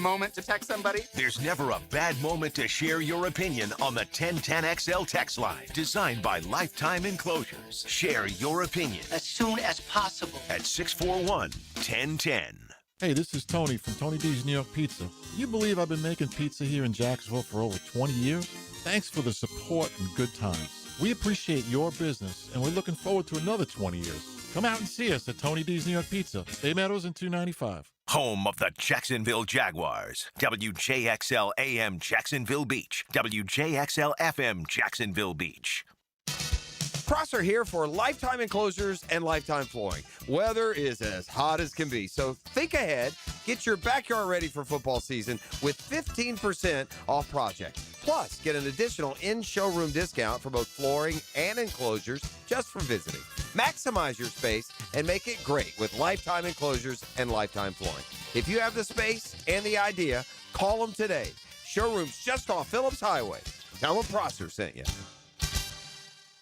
moment to text somebody? There's never a bad moment to share your opinion on the 1010XL text line. Designed by Lifetime Enclosures. Share your opinion as soon as possible at 641-1010. Hey, this is Tony from Tony D's New York Pizza. You believe I've been making pizza here in Jacksonville for over 20 years? Thanks for the support and good times. We appreciate your business, and we're looking forward to another 20 years. Come out and see us at Tony D's New York Pizza, Bay Meadows and 295. Home of the Jacksonville Jaguars. WJXL AM Jacksonville Beach. WJXL FM Jacksonville Beach. Prosser here for Lifetime Enclosures and Lifetime Flooring. Weather is as hot as can be, so think ahead. Get your backyard ready for football season with 15% off project. Plus, get an additional in-showroom discount for both flooring and enclosures just for visiting. Maximize your space and make it great with Lifetime Enclosures and Lifetime Flooring. If you have the space and the idea, call them today. Showrooms just off Phillips Highway. Tell them Prosser sent you.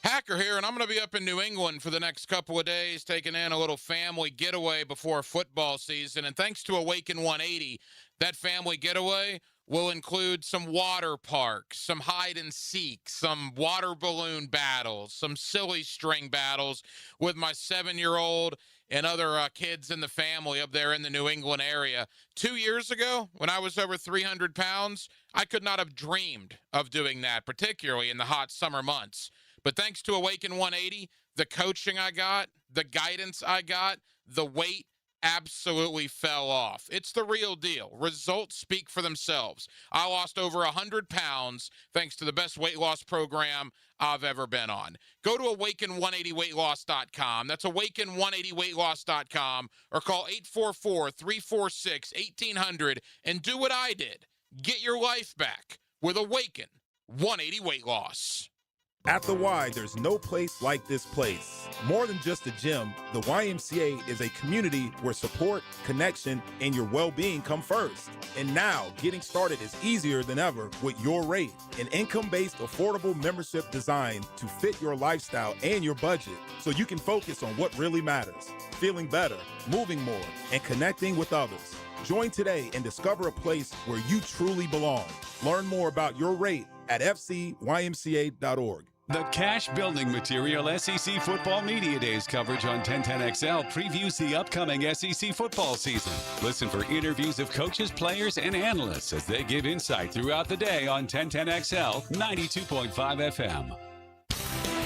Hacker here, and I'm going to be up in New England for the next couple of days, taking in a little family getaway before football season. And thanks to Awaken 180, that family getaway will include some water parks, some hide and seek, some water balloon battles, some silly string battles with my 7-year-old and other kids in the family up there in the New England area. 2 years ago, when I was over 300 pounds, I could not have dreamed of doing that, particularly in the hot summer months. But thanks to Awaken 180, the coaching I got, the guidance I got, the weight absolutely fell off. It's the real deal. Results speak for themselves. I lost over 100 pounds thanks to the best weight loss program I've ever been on. Go to awaken180weightloss.com. That's awaken180weightloss.com, or call 844-346-1800 and do what I did. Get your life back with Awaken 180 Weight Loss. At the Y, there's no place like this place. More than just a gym, the YMCA is a community where support, connection, and your well-being come first. And now, getting started is easier than ever with Your Rate, an income-based, affordable membership designed to fit your lifestyle and your budget so you can focus on what really matters, feeling better, moving more, and connecting with others. Join today and discover a place where you truly belong. Learn more about Your Rate at fcymca.org. The Cash Building Material SEC Football Media Days coverage on 1010XL previews the upcoming SEC football season. Listen for interviews of coaches, players, and analysts as they give insight throughout the day on 1010XL 92.5 FM.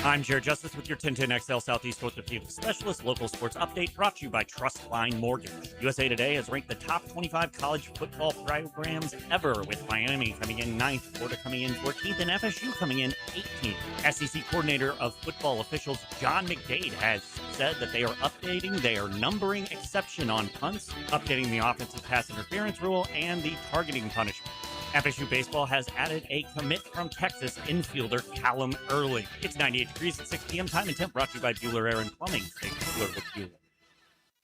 I'm Jared Justice with your 1010XL Southeast Orthopedic Specialist local sports update brought to you by Trustline Mortgage. USA Today has ranked the top 25 college football programs ever, with Miami coming in 9th, Florida coming in 14th, and FSU coming in 18th. SEC Coordinator of Football Officials John McDade has said that they are updating their numbering exception on punts, updating the offensive pass interference rule, and the targeting punishment. FSU baseball has added a commit from Texas infielder Callum Early. It's 98 degrees at 6 p.m. Time and temp brought to you by Bueller Air and Plumbing. Think Bueller with Bueller.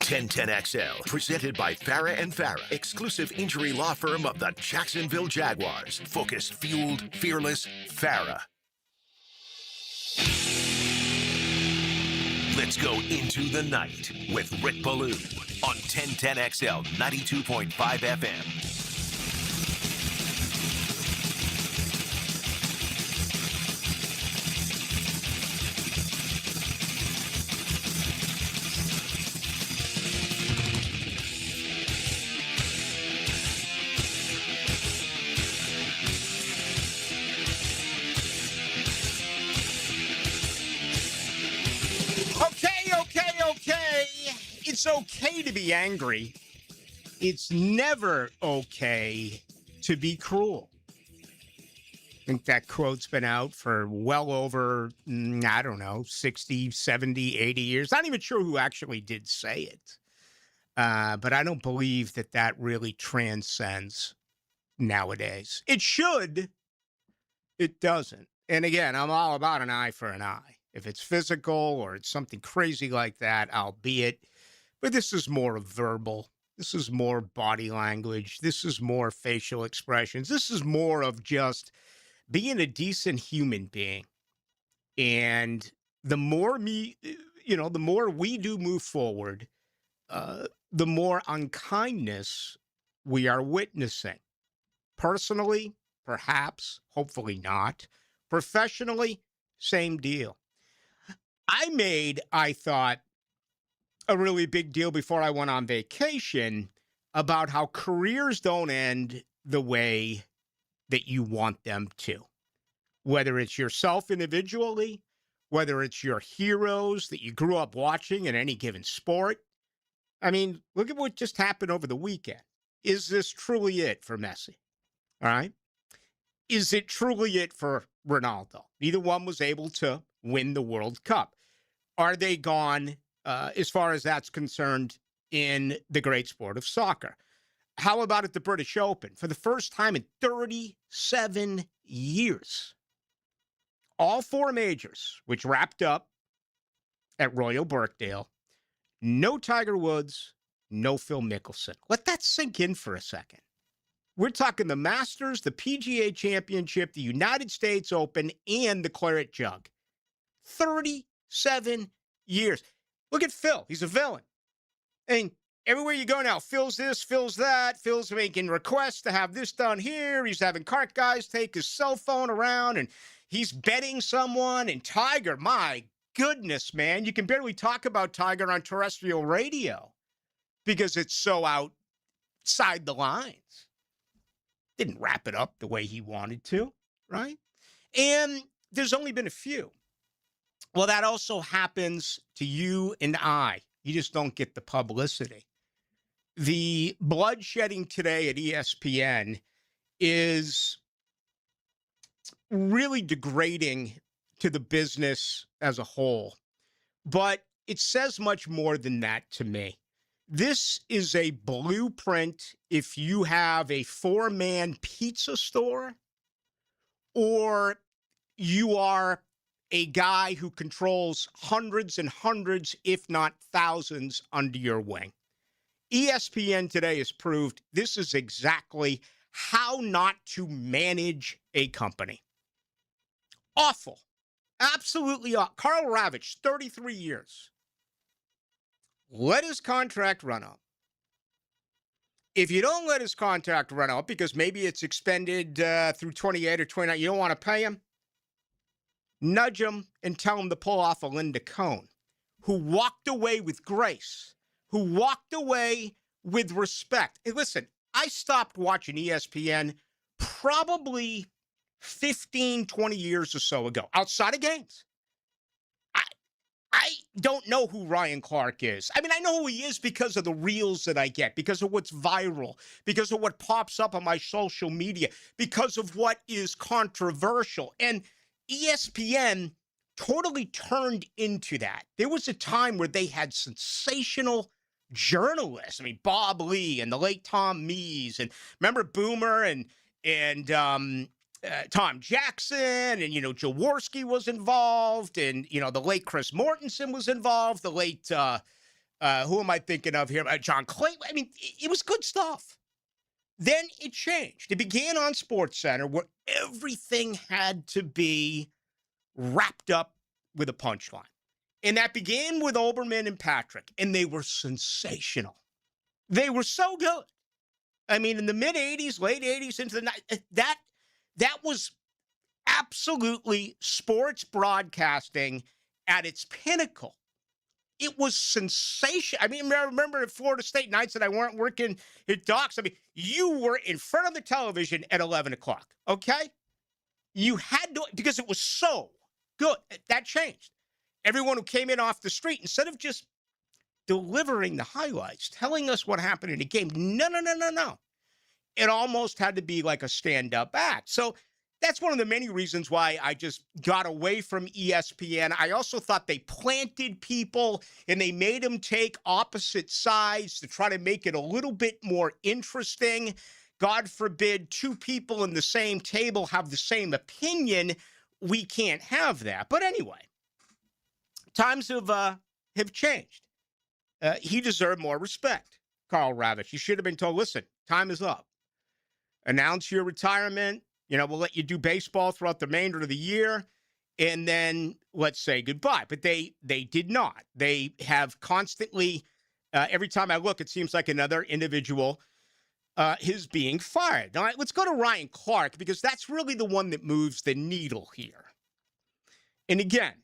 1010XL, presented by Farah & Farah, exclusive injury law firm of the Jacksonville Jaguars. Focused, fueled, fearless, Farah. Let's go into the night with Rick Ballou on 1010XL 92.5 FM. It's okay to be angry. It's never okay to be cruel. I think that quote's been out for well over, 60, 70, 80 years. Not even sure who actually did say it. But I don't believe that really transcends nowadays. It should. It doesn't. And again, I'm all about an eye for an eye. If it's physical or it's something crazy like that, albeit. But this is more verbal. This is more body language. This is more facial expressions. This is more of just being a decent human being. And the more the more we do move forward, the more unkindness we are witnessing. Personally, perhaps, hopefully not. Professionally, same deal. I thought, a really big deal before I went on vacation about how careers don't end the way that you want them to. Whether it's yourself individually, whether it's your heroes that you grew up watching in any given sport. I mean, look at what just happened over the weekend. Is this truly it for Messi? All right. Is it truly it for Ronaldo? Neither one was able to win the World Cup. Are they gone, as far as that's concerned, in the great sport of soccer? How about at the British Open? For the first time in 37 years, all four majors, which wrapped up at Royal Birkdale, no Tiger Woods, no Phil Mickelson. Let that sink in for a second. We're talking the Masters, the PGA Championship, the United States Open, and the Claret Jug. 37 years. Look at Phil. He's a villain. And everywhere you go now, Phil's this, Phil's that. Phil's making requests to have this done here. He's having cart guys take his cell phone around, and he's betting someone. And Tiger, my goodness, man, you can barely talk about Tiger on terrestrial radio because it's so outside the lines. Didn't wrap it up the way he wanted to, right? And there's only been a few. Well, that also happens to you and I. You just don't get the publicity. The bloodshedding today at ESPN is really degrading to the business as a whole. But it says much more than that to me. This is a blueprint if you have a four-man pizza store or you are a guy who controls hundreds and hundreds, if not thousands, under your wing. ESPN today has proved this is exactly how not to manage a company. Awful. Absolutely awful. Karl Ravitch, 33 years. Let his contract run up. If you don't let his contract run up because maybe it's expended through 28 or 29, you don't want to pay him, nudge him and tell him to pull off a Linda Cohn, who walked away with grace, who walked away with respect. Hey, listen, I stopped watching ESPN probably 15, 20 years or so ago, outside of games. I don't know who Ryan Clark is. I mean, I know who he is because of the reels that I get, because of what's viral, because of what pops up on my social media, because of what is controversial. And ESPN totally turned into that. There was a time where they had sensational journalists. I mean, Bob Lee and the late Tom Mees, and remember Boomer and Tom Jackson, and, Jaworski was involved, and, the late Chris Mortensen was involved, the late, who am I thinking of here? John Clay. I mean, it was good stuff. Then it changed. It began on SportsCenter where everything had to be wrapped up with a punchline. And that began with Olbermann and Patrick, and they were sensational. They were so good. I mean, in the mid-'80s, late 80s, into the 90s, that was absolutely sports broadcasting at its pinnacle. It was sensational. I mean, I remember at Florida State nights that I weren't working at Docs. I mean, you were in front of the television at 11 o'clock, okay? You had to, because it was so good. That changed. Everyone who came in off the street, instead of just delivering the highlights, telling us what happened in the game, no. It almost had to be like a stand-up act. So that's one of the many reasons why I just got away from ESPN. I also thought they planted people and they made them take opposite sides to try to make it a little bit more interesting. God forbid two people in the same table have the same opinion. We can't have that. But anyway, times have changed. He deserved more respect, Karl Ravitch. He should have been told, listen, time is up. Announce your retirement. We'll let you do baseball throughout the remainder of the year, and then let's say goodbye. But they did not. They have constantly, every time I look, it seems like another individual his being fired. All right, let's go to Ryan Clark, because that's really the one that moves the needle here. And again,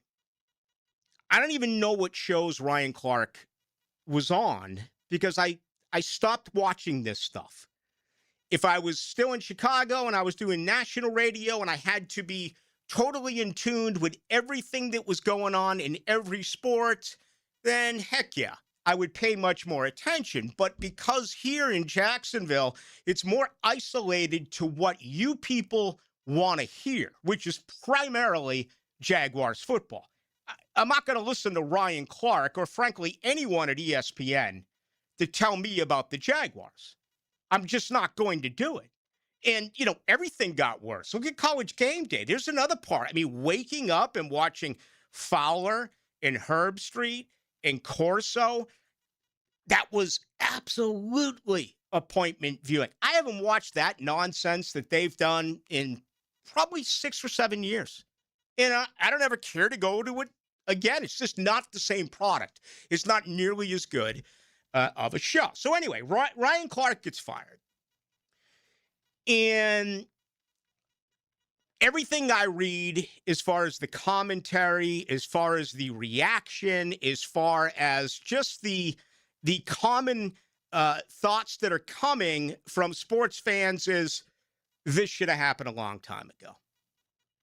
I don't even know what shows Ryan Clark was on, because I stopped watching this stuff. If I was still in Chicago and I was doing national radio and I had to be totally in tune with everything that was going on in every sport, then heck yeah, I would pay much more attention. But because here in Jacksonville, it's more isolated to what you people want to hear, which is primarily Jaguars football. I'm not going to listen to Ryan Clark or, frankly, anyone at ESPN to tell me about the Jaguars. I'm just not going to do it. And, everything got worse. Look at College Game Day. There's another part. I mean, waking up and watching Fowler and Herb Street and Corso, that was absolutely appointment viewing. I haven't watched that nonsense that they've done in probably 6 or 7 years. And I don't ever care to go to it again. It's just not the same product. It's not nearly as good of a show. So anyway, Ryan Clark gets fired. And everything I read, as far as the commentary, as far as the reaction, as far as just the common thoughts that are coming from sports fans, is this should have happened a long time ago.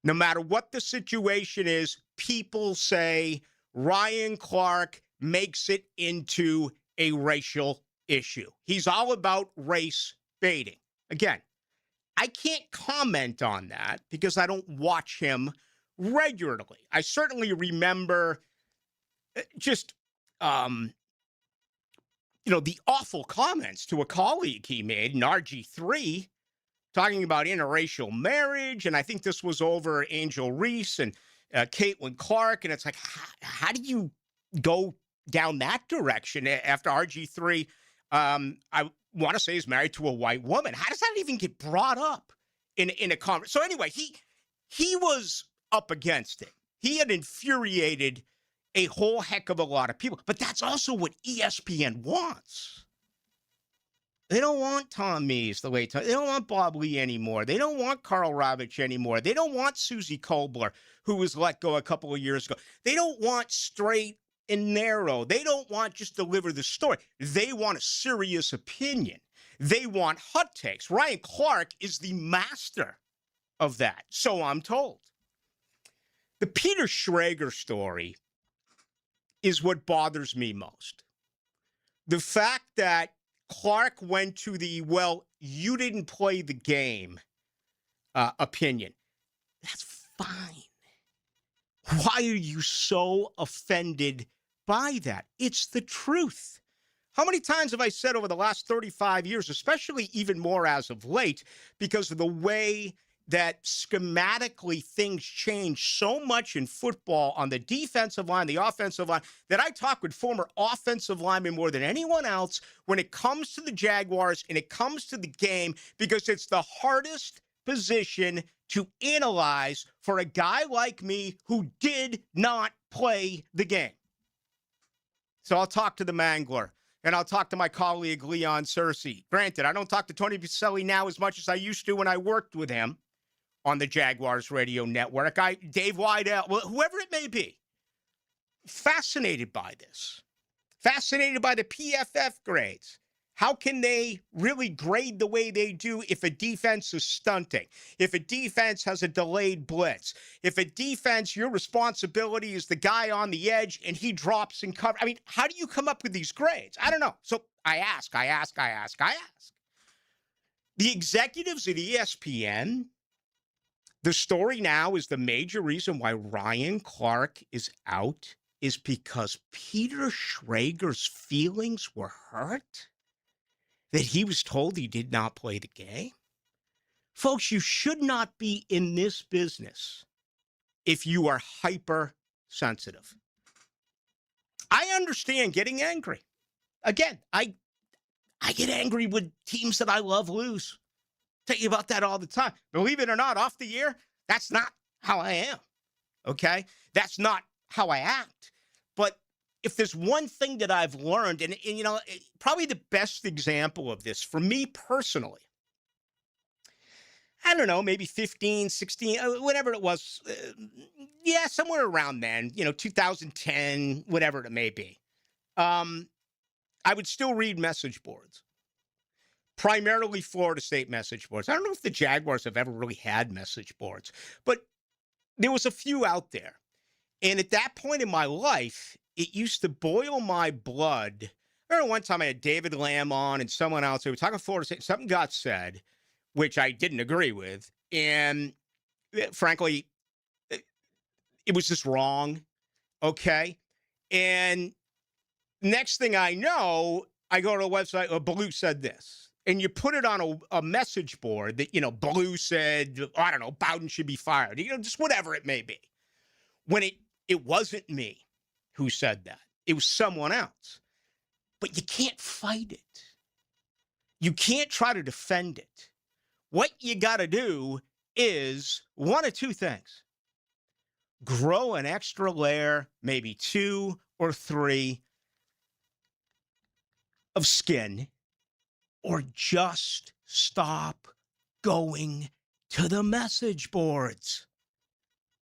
No matter what the situation is, people say Ryan Clark makes it into a racial issue. He's all about race baiting. Again, I can't comment on that because I don't watch him regularly. I certainly remember just, the awful comments to a colleague he made in RG3 talking about interracial marriage. And I think this was over Angel Reese and Caitlin Clark. And it's like, how do you go down that direction after RG3? I want to say is married to a white woman. How does that even get brought up in a conversation? So anyway, he was up against it. He had infuriated a whole heck of a lot of people. But that's also what ESPN wants. They don't want Tom Mees the way they don't want Bob Lee anymore. They don't want Carl Ravitch anymore. They don't want Susie Kobler, who was let go a couple of years ago. They don't want straight and narrow. They don't want just deliver the story. They want a serious opinion. They want hot takes. Ryan Clark is the master of that, so I'm told. The Peter Schrager story is what bothers me most. The fact that Clark went to the, well, you didn't play the game opinion. That's fine. Why are you so offended by that? It's the truth. How many times have I said over the last 35 years, especially even more as of late, because of the way that schematically things change so much in football on the defensive line, the offensive line, that I talk with former offensive linemen more than anyone else when it comes to the Jaguars and it comes to the game, because it's the hardest position to analyze for a guy like me who did not play the game. So I'll talk to the Mangler, and I'll talk to my colleague Leon Searcy. Granted, I don't talk to Tony Piselli now as much as I used to when I worked with him on the Jaguars radio network. Dave Weidel, whoever it may be, fascinated by this. Fascinated by the PFF grades. How can they really grade the way they do if a defense is stunting? If a defense has a delayed blitz? If a defense, your responsibility is the guy on the edge and he drops and cover. I mean, how do you come up with these grades? I don't know. So I ask. The executives at ESPN, the story now is the major reason why Ryan Clark is out is because Peter Schrager's feelings were hurt, that he was told he did not play the game. Folks, you should not be in this business if you are hypersensitive. I understand getting angry. Again, I get angry when teams that I love lose. Tell you about that all the time. Believe it or not, off the air, that's not how I am. Okay? That's not how I act. But if there's one thing that I've learned, and you know, probably the best example of this for me personally, I don't know, maybe 15, 16, whatever it was. Yeah, somewhere around then, 2010, whatever it may be. I would still read message boards, primarily Florida State message boards. I don't know if the Jaguars have ever really had message boards, but there was a few out there. And at that point in my life, it used to boil my blood. I remember one time I had David Lamb on and someone else. We were talking Florida State. Something got said, which I didn't agree with. And frankly, it was just wrong. Okay. And next thing I know, I go to a website, Ballou said this. And you put it on a message board that, Ballou said, I don't know, Bowden should be fired. Just whatever it may be. When it wasn't me who said that. It was someone else. But you can't fight it. You can't try to defend it. What you got to do is one of two things. Grow an extra layer, maybe 2 or 3 of skin, or just stop going to the message boards.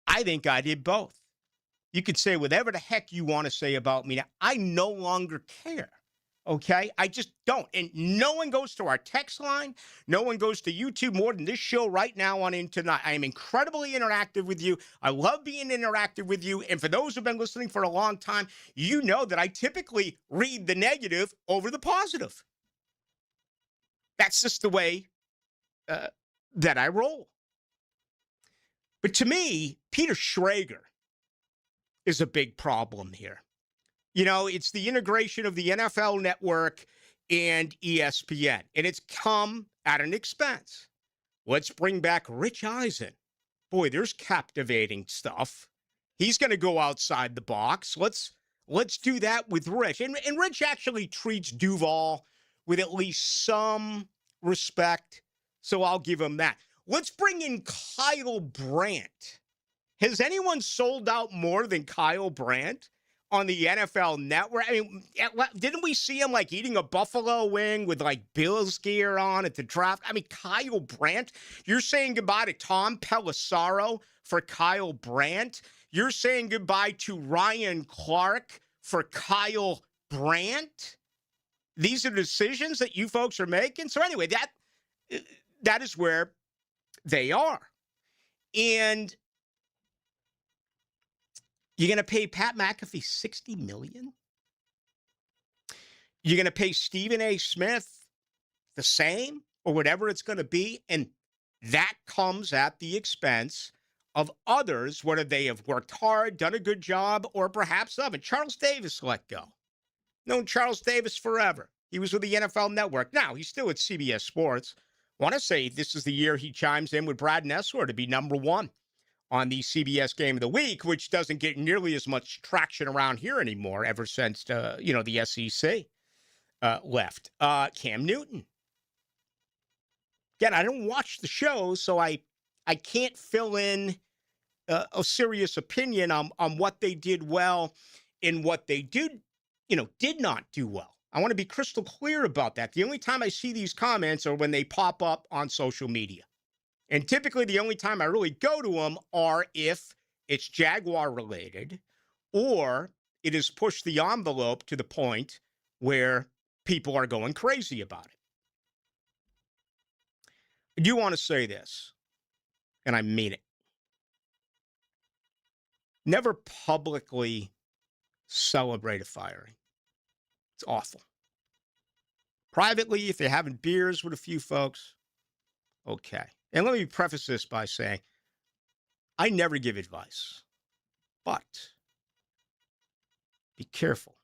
I think I did both. You could say whatever the heck you want to say about me. Now, I no longer care. Okay? I just don't. And no one goes to our text line. No one goes to YouTube more than this show right now on Tonight. I am incredibly interactive with you. I love being interactive with you. And for those who've been listening for a long time, you know that I typically read the negative over the positive. That's just the way that I roll. But to me, Peter Schrager is a big problem here. It's the integration of the NFL Network and ESPN, and it's come at an expense. Let's bring back Rich Eisen. Boy, there's captivating stuff. He's going to go outside the box. Let's do that with Rich. And Rich actually treats Duval with at least some respect, so I'll give him that. Let's bring in Kyle Brandt. Has anyone sold out more than Kyle Brandt on the NFL Network? I mean, didn't we see him eating a buffalo wing with Bills gear on at the draft? I mean, Kyle Brandt, you're saying goodbye to Tom Pelissero for Kyle Brandt. You're saying goodbye to Ryan Clark for Kyle Brandt. These are decisions that you folks are making. So anyway, that is where they are. And you're going to pay Pat McAfee $60 million? You're going to pay Stephen A. Smith the same or whatever it's going to be? And that comes at the expense of others, whether they have worked hard, done a good job, or perhaps haven't. Charles Davis let go. Known Charles Davis forever. He was with the NFL Network. Now, he's still at CBS Sports. I want to say this is the year he chimes in with Brad Nessler to be number 1 on the CBS Game of the Week, which doesn't get nearly as much traction around here anymore ever since, the SEC left. Cam Newton. Again, I don't watch the show, so I can't fill in a serious opinion on what they did well and what they did not do well. I want to be crystal clear about that. The only time I see these comments are when they pop up on social media. And typically the only time I really go to them are if it's Jaguar related or it has pushed the envelope to the point where people are going crazy about it. I do want to say this, and I mean it. Never publicly celebrate a firing. It's awful. Privately, if you're having beers with a few folks, okay. And let me preface this by saying, I never give advice, but be careful.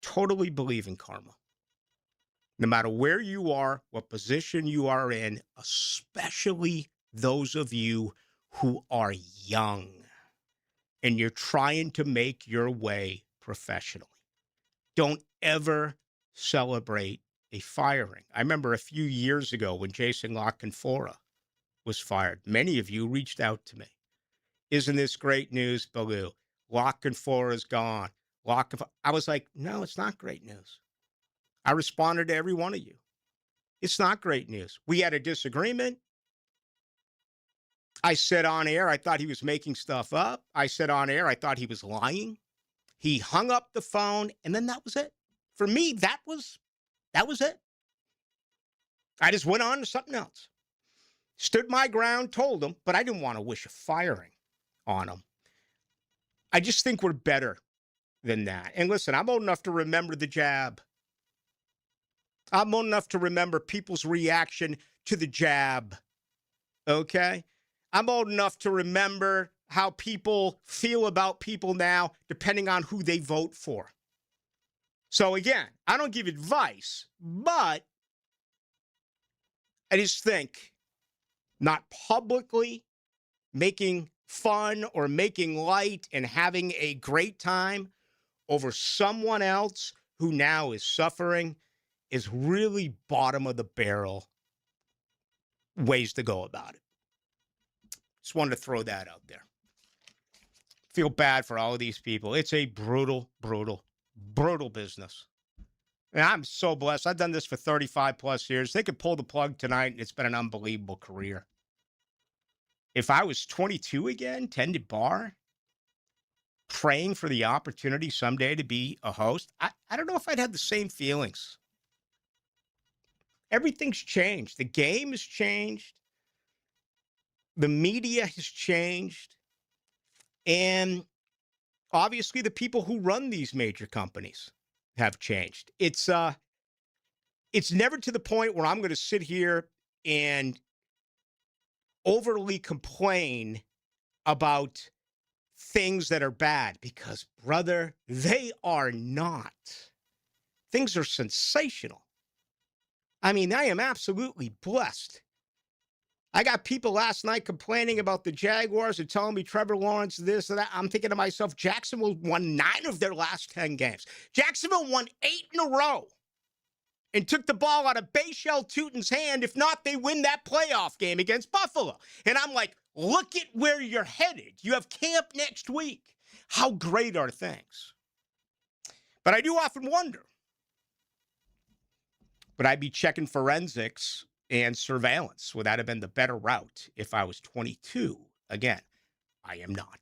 Totally believe in karma. No matter where you are, what position you are in, especially those of you who are young and you're trying to make your way professionally. Don't ever celebrate a firing. I remember a few years ago when Jason La Canfora was fired. Many of you reached out to me. Isn't this great news, Ballou? La Canfora is gone. I was like, no, it's not great news. I responded to every one of you. It's not great news. We had a disagreement. I said on air, I thought he was making stuff up. I said on air, I thought he was lying. He hung up the phone, and then that was it. For me, that was it. I just went on to something else. Stood my ground, told him, but I didn't want to wish a firing on him. I just think we're better than that. And listen, I'm old enough to remember the jab. I'm old enough to remember people's reaction to the jab. Okay? I'm old enough to remember how people feel about people now, depending on who they vote for. So again, I don't give advice, but I just think not publicly making fun or making light and having a great time over someone else who now is suffering is really bottom of the barrel ways to go about it. Just wanted to throw that out there. Feel bad for all of these people. It's a brutal, brutal, brutal business. And I'm so blessed. I've done this for 35 plus years. They could pull the plug tonight, and it's been an unbelievable career. If I was 22 again, tended bar, praying for the opportunity someday to be a host, I don't know if I'd have the same feelings. Everything's changed. The game has changed. The media has changed. And obviously the people who run these major companies have changed. It's never to the point where I'm going to sit here and overly complain about things that are bad because, brother, they are not. Things are sensational. I mean, I am absolutely blessed. I got people last night complaining about the Jaguars and telling me Trevor Lawrence this and that. I'm thinking to myself, Jacksonville won 9 of their last 10 games. Jacksonville won 8 in a row and took the ball out of Bayshell Tutin's hand. If not, they win that playoff game against Buffalo. And I'm like, look at where you're headed. You have camp next week. How great are things? But I do often wonder, would I be checking forensics and surveillance? Would that have been the better route if I was 22? Again, I am not.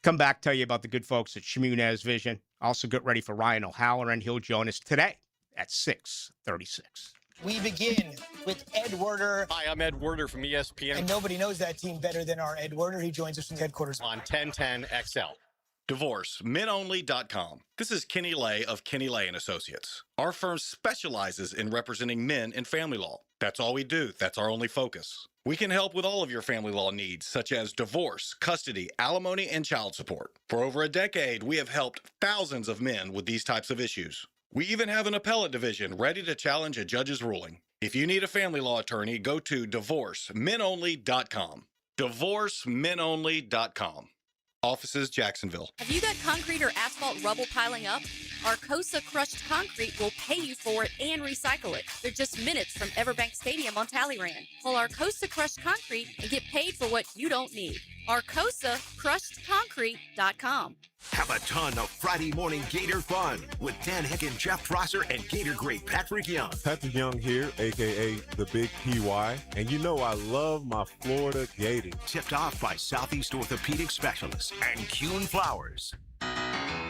Come back, tell you about the good folks at Shmunez Vision. Also get ready for Ryan O'Halloran. He'll join us today at 6:36. We begin with Ed Werder. Hi, I'm Ed Werder from ESPN. And nobody knows that team better than our Ed Werder. He joins us from headquarters On 1010 XL. DivorceMenOnly.com. This is Kenny Lay of Kenny Lay & Associates. Our firm specializes in representing men in family law. That's all we do. That's our only focus. We can help with all of your family law needs, such as divorce, custody, alimony, and child support. For over a decade, we have helped thousands of men with these types of issues. We even have an appellate division ready to challenge a judge's ruling. If you need a family law attorney, go to DivorceMenOnly.com. DivorceMenOnly.com. Offices, Jacksonville. Have you got concrete or asphalt rubble piling up? Arcosa Crushed Concrete will pay you for it and recycle it. They're just minutes from Everbank Stadium on Talleyrand. Call Arcosa Crushed Concrete and get paid for what you don't need. ArcosaCrushedConcrete.com. Have a ton of Friday morning Gator fun with Dan Hicken, Jeff Prosser, and Gator great Patrick Young. Patrick Young here, a.k.a. the Big PY. And you know I love my Florida Gators. Tipped off by Southeast Orthopedic Specialists and Kuhn Flowers.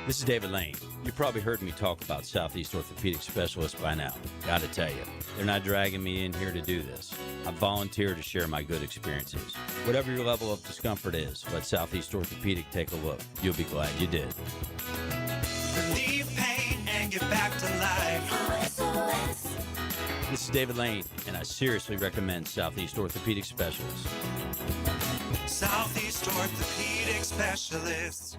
This is David Lane. You probably heard me talk about Southeast Orthopedic Specialists by now. Gotta tell you, they're not dragging me in here to do this. I volunteer to share my good experiences. Whatever your level of discomfort is, let Southeast Orthopedic take a look. You'll be glad you did. Relieve pain and get back to life. SOS. This is David Lane, and I seriously recommend Southeast Orthopedic Specialists. Southeast Orthopedic Specialists.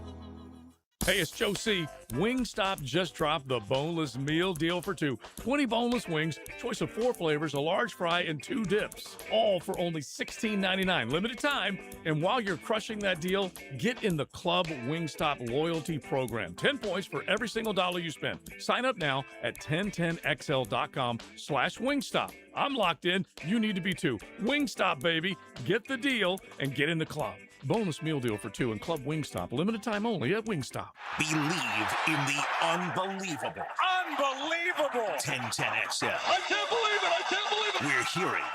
Hey, it's Joe C. Wingstop just dropped the boneless meal deal for 2. 20 boneless wings, choice of 4 flavors, a large fry, and 2 dips. All for only $16.99. Limited time. And while you're crushing that deal, get in the Club Wingstop loyalty program. 10 points for every single dollar you spend. Sign up now at 1010XL.com/Wingstop. I'm locked in. You need to be too. Wingstop, baby. Get the deal and get in the club. Boneless meal deal for 2 in Club Wingstop. Limited time only at Wingstop. Believe in the unbelievable. Unbelievable! 1010XL. I can't believe it! I can't believe it! We're hearing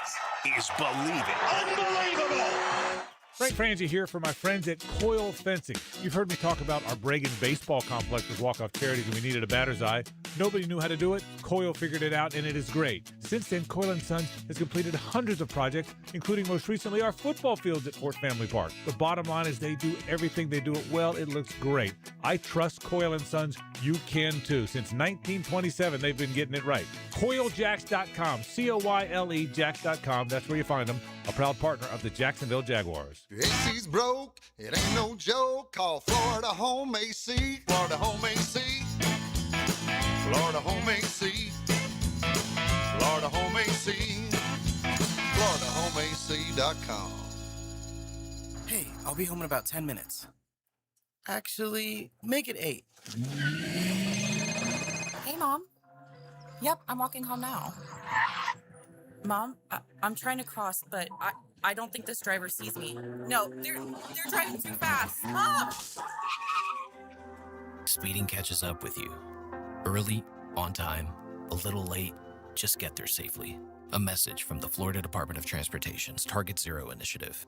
is believing. Unbelievable! Frank Frangie here for my friends at Coil Fencing. You've heard me talk about our Bregan baseball complex with walk-off charities and we needed a batter's eye. Nobody knew how to do it. Coil figured it out, and it is great. Since then, Coil & Sons has completed hundreds of projects, including most recently our football fields at Fort Family Park. The bottom line is they do everything. They do it well. It looks great. I trust Coil & Sons. You can too. Since 1927, they've been getting it right. CoilJacks.com, C-O-Y-L-E Jacks.com. That's where you find them. A proud partner of the Jacksonville Jaguars. Your AC's broke, it ain't no joke. Call Florida Home AC. Florida Home AC. Florida Home AC. Florida Home AC. FloridaHomeAC.com. Hey, I'll be home in about 10 minutes. Actually, make it 8. Hey, Mom. Yep, I'm walking home now. Mom, I'm trying to cross, but I don't think this driver sees me. No, they're driving too fast. Mom! Speeding catches up with you. Early, on time, a little late, just get there safely. A message from the Florida Department of Transportation's Target Zero initiative.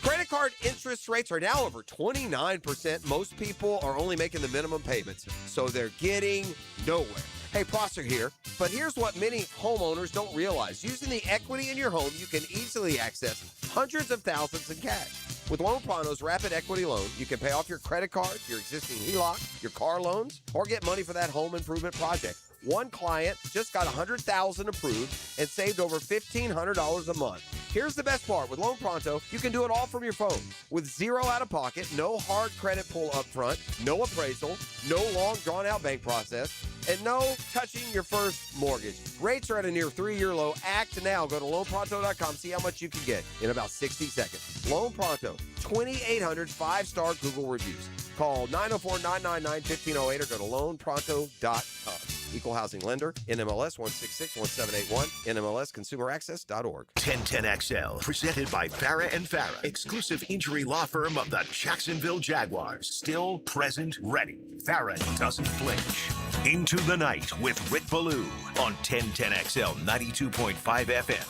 Credit card interest rates are now over 29%. Most people are only making the minimum payments, so they're getting nowhere. Hey, Prosser here, but here's what many homeowners don't realize. Using the equity in your home, you can easily access hundreds of thousands in cash. With Loan Pronto's Rapid Equity Loan, you can pay off your credit card, your existing HELOC, your car loans, or get money for that home improvement project. One client just got $100,000 approved and saved over $1,500 a month. Here's the best part. With Loan Pronto, you can do it all from your phone. With zero out-of-pocket, no hard credit pull up front, no appraisal, no long drawn-out bank process, and no touching your first mortgage. Rates are at a near 3-year low. Act now. Go to loanpronto.com. See how much you can get in about 60 seconds. Loan Pronto, 2,800 5-star Google reviews. Call 904-999-1508 or go to loanpronto.com. Equal housing lender, NMLS 1661781, NMLSconsumeraccess.org. 1010XL, presented by Farah and Farah, exclusive injury law firm of the Jacksonville Jaguars. Still present, ready. Farah doesn't flinch. Into the night with Rick Ballou on 1010XL 92.5 FM.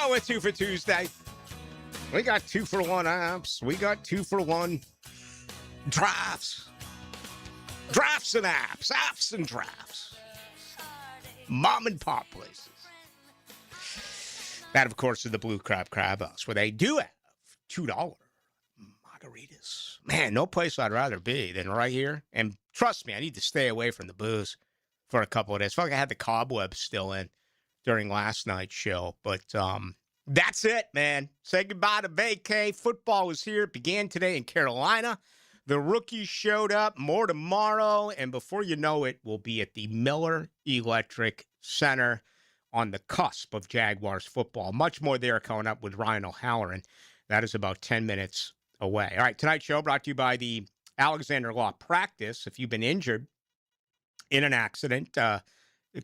Oh, it's 2 for Tuesday. We got 2 for 1 apps. We got 2 for 1 drafts. Drafts and apps and drafts. Mom and pop places. That, of course, is the Blue Crab House, where they do have $2 margaritas. Man, no place I'd rather be than right here. And trust me, I need to stay away from the booze for a couple of days. I felt like I had the cobwebs still in during last night's show. But that's it, man. Say goodbye to vacay. Football was here. It began today in Carolina. The rookies showed up, more tomorrow, and before you know it, we'll be at the Miller Electric Center on the cusp of Jaguars football. Much more there coming up with Ryan O'Halloran. That is about 10 minutes away. All right, tonight's show brought to you by the Alexander Law Practice. If you've been injured in an accident, a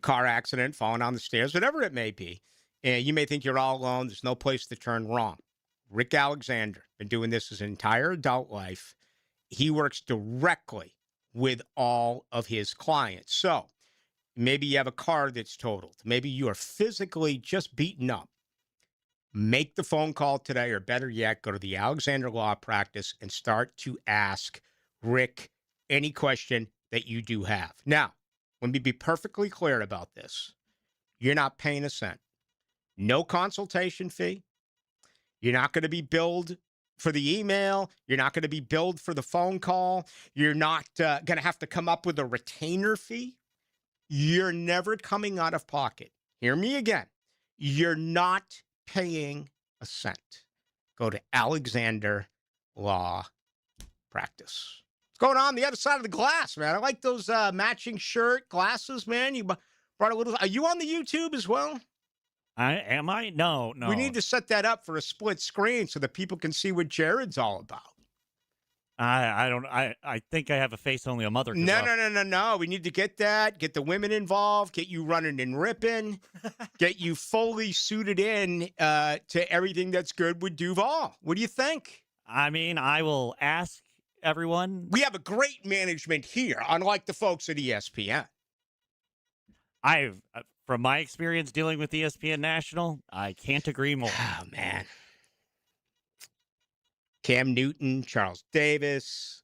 car accident, falling down the stairs, whatever it may be, and you may think you're all alone, there's no place to turn. Wrong. Rick Alexander, been doing this his entire adult life. He works directly with all of his clients. So maybe you have a car that's totaled. Maybe you are physically just beaten up. Make the phone call today, or better yet, go to the Alexander Law Practice and start to ask Rick any question that you do have. Now, let me be perfectly clear about this. You're not paying a cent. No consultation fee. You're not going to be billed for the email. You're not going to be billed for the phone call. You're not going to have to come up with a retainer fee. You're never coming out of pocket. Hear me again. You're not paying a cent. Go to Alexander Law Practice. What's going on the other side of the glass, man? I like those matching shirt, glasses, man. You brought a little. Are you on the YouTube as well? Am I? No. We need to set that up for a split screen so that people can see what Jared's all about. I think I have a face only a mother can No, love. no. We need to get that. Get the women involved. Get you running and ripping. Get you fully suited in to everything that's good with Duval. What do you think? I mean, I will ask everyone. We have a great management here, unlike the folks at ESPN. From my experience dealing with ESPN National, I can't agree more. Oh, man. Cam Newton, Charles Davis,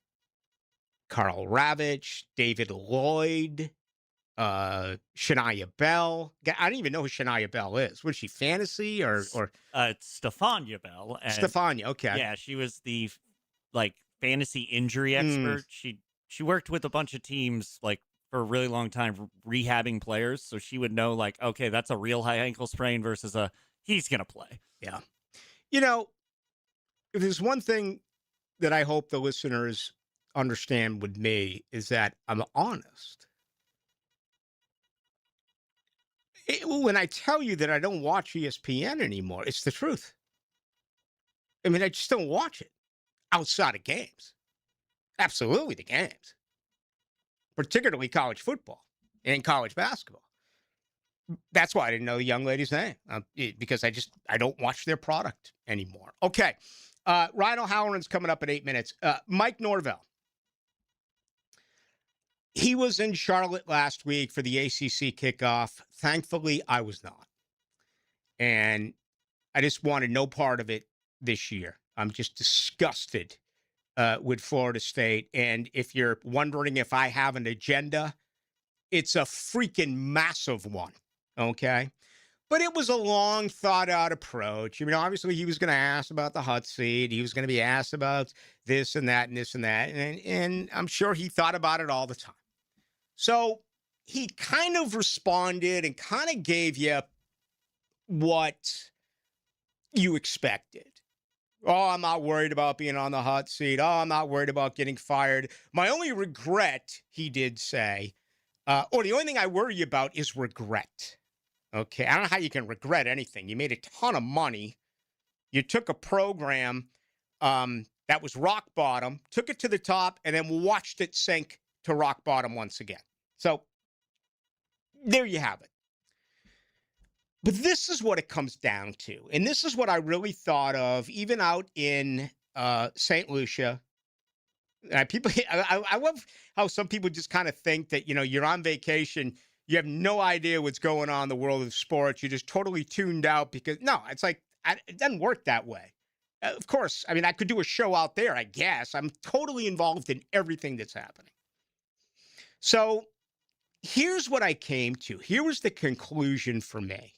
Carl Ravitch, David Lloyd, Shania Bell. I don't even know who Shania Bell is. Was she fantasy or It's Stefania Bell. And Stefania? Okay. Yeah, she was the fantasy injury expert. She worked with a bunch of teams for a really long time rehabbing players, so she would know okay, that's a real high ankle sprain versus he's gonna play. Yeah. If there's one thing that I hope the listeners understand with me is that I'm honest. When I tell you that I don't watch ESPN anymore, it's the truth. I mean, I just don't watch it outside of games. Absolutely the games. Particularly college football and college basketball. That's why I didn't know the young lady's name, because I don't watch their product anymore. Okay. Ryan O'Halloran's coming up in 8 minutes. Mike Norvell. He was in Charlotte last week for the ACC kickoff. Thankfully, I was not. And I just wanted no part of it this year. I'm just disgusted with Florida State. And if you're wondering if I have an agenda, it's a freaking massive one. Okay? But it was a long, thought-out approach. Obviously, he was going to ask about the hot seat. He was going to be asked about this and that and this and that. And I'm sure he thought about it all the time. So he kind of responded and kind of gave you what you expected. Oh, I'm not worried about being on the hot seat. Oh, I'm not worried about getting fired. My only regret, he did say, or the only thing I worry about is regret. Okay, I don't know how you can regret anything. You made a ton of money. You took a program that was rock bottom, took it to the top, and then watched it sink to rock bottom once again. So there you have it. But this is what it comes down to. And this is what I really thought of, even out in St. Lucia. I love how some people just kind of think that, you're on vacation. You have no idea what's going on in the world of sports. You're just totally tuned out because, no, it's it doesn't work that way. Of course, I could do a show out there, I guess. I'm totally involved in everything that's happening. So here's what I came to. Here was the conclusion for me.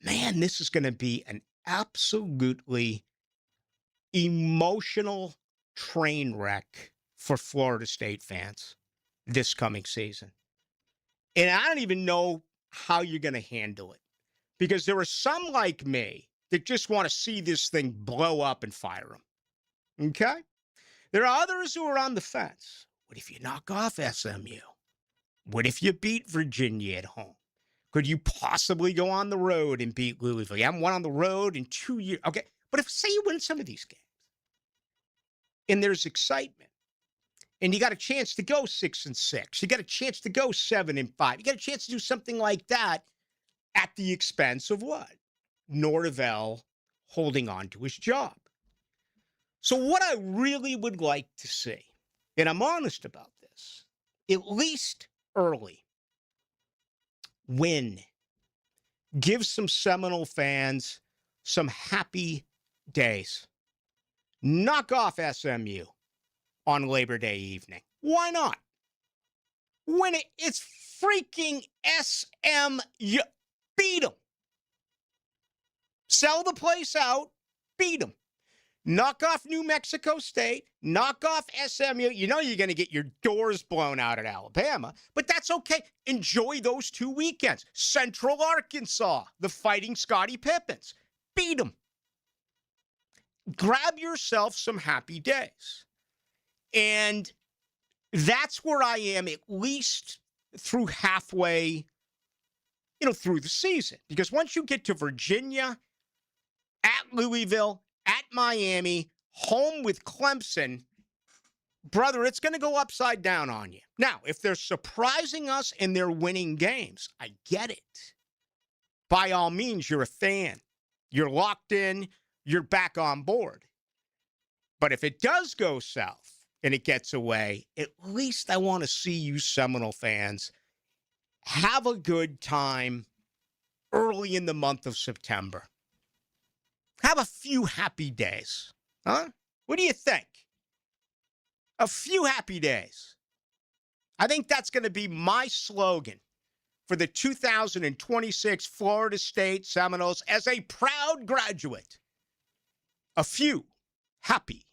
Man, this is going to be an absolutely emotional train wreck for Florida State fans this coming season. And I don't even know how you're going to handle it, because there are some like me that just want to see this thing blow up and fire them. Okay? There are others who are on the fence. What if you knock off SMU? What if you beat Virginia at home? Could you possibly go on the road and beat Louisville? You haven't won on the road in 2 years. Okay, but say you win some of these games, and there's excitement, and you got a chance to go 6-6. You got a chance to go 7-5. You got a chance to do something like that at the expense of what? Norvell holding on to his job. So what I really would like to see, and I'm honest about this, at least early, win. Give some Seminole fans some happy days. Knock off SMU on Labor Day evening. Why not? Win it. It's freaking SMU. Beat them. Sell the place out. Beat them. Knock off New Mexico State. Knock off SMU. You know you're going to get your doors blown out at Alabama, but that's okay. Enjoy those 2 weekends. Central Arkansas, the Fighting Scottie Pippins. Beat them. Grab yourself some happy days. And that's where I am, at least through halfway, through the season. Because once you get to Virginia, at Louisville, at Miami, home with Clemson, brother, it's going to go upside down on you. Now, if they're surprising us and they're winning games, I get it. By all means, you're a fan. You're locked in. You're back on board. But if it does go south and it gets away, at least I want to see you Seminole fans have a good time early in the month of September. Have a few happy days. Huh? What do you think? A few happy days. I think that's going to be my slogan for the 2026 Florida State Seminoles as a proud graduate. A few happy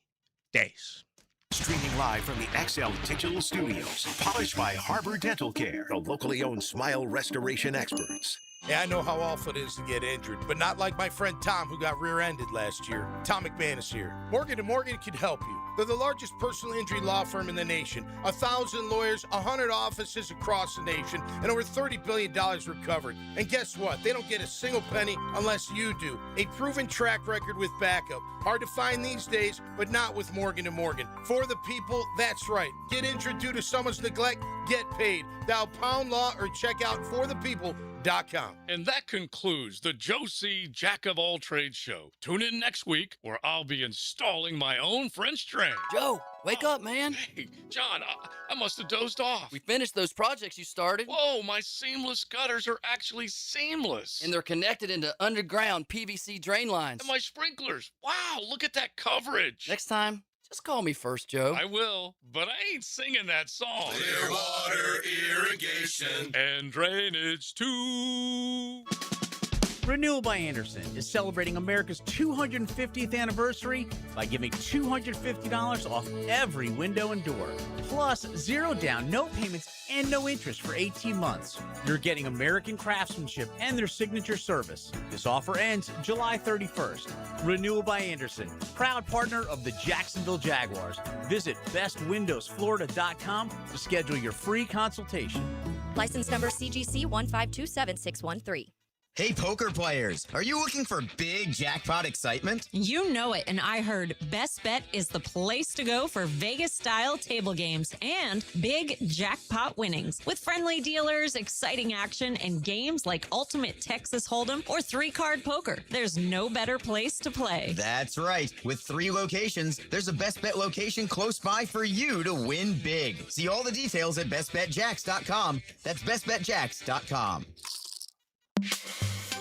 days. Streaming live from the XL Digital Studios. Polished by Harbor Dental Care, the locally owned smile restoration experts. Yeah, I know how awful it is to get injured, but not like my friend Tom who got rear-ended last year. Tom McMahon is here. Morgan & Morgan can help you. They're the largest personal injury law firm in the nation. 1,000 lawyers, 100 offices across the nation, and over $30 billion recovered. And guess what? They don't get a single penny unless you do. A proven track record with backup. Hard to find these days, but not with Morgan & Morgan. For the people, that's right. Get injured due to someone's neglect, get paid. Dial pound law or check out forthepeople.com. And that concludes the Joe C. Jack of all trades show. Tune in next week where I'll be installing my own French drain. Joe, wake up, man. Hey, John, I must have dozed off. We finished those projects you started. Whoa, my seamless gutters are actually seamless. And they're connected into underground PVC drain lines. And my sprinklers. Wow, look at that coverage. Next time, just call me first, Joe. I will, but I ain't singing that song. Clear water irrigation and drainage too. Renewal by Anderson is celebrating America's 250th anniversary by giving $250 off every window and door. Plus, 0 down, no payments, and no interest for 18 months. You're getting American craftsmanship and their signature service. This offer ends July 31st. Renewal by Anderson, proud partner of the Jacksonville Jaguars. Visit bestwindowsflorida.com to schedule your free consultation. License number CGC 1527613. Hey, poker players, are you looking for big jackpot excitement? You know it, and I heard Best Bet is the place to go for Vegas-style table games and big jackpot winnings. With friendly dealers, exciting action, and games like Ultimate Texas Hold'em or 3-card poker, there's no better place to play. That's right. With 3 locations, there's a Best Bet location close by for you to win big. See all the details at bestbetjacks.com. That's bestbetjacks.com.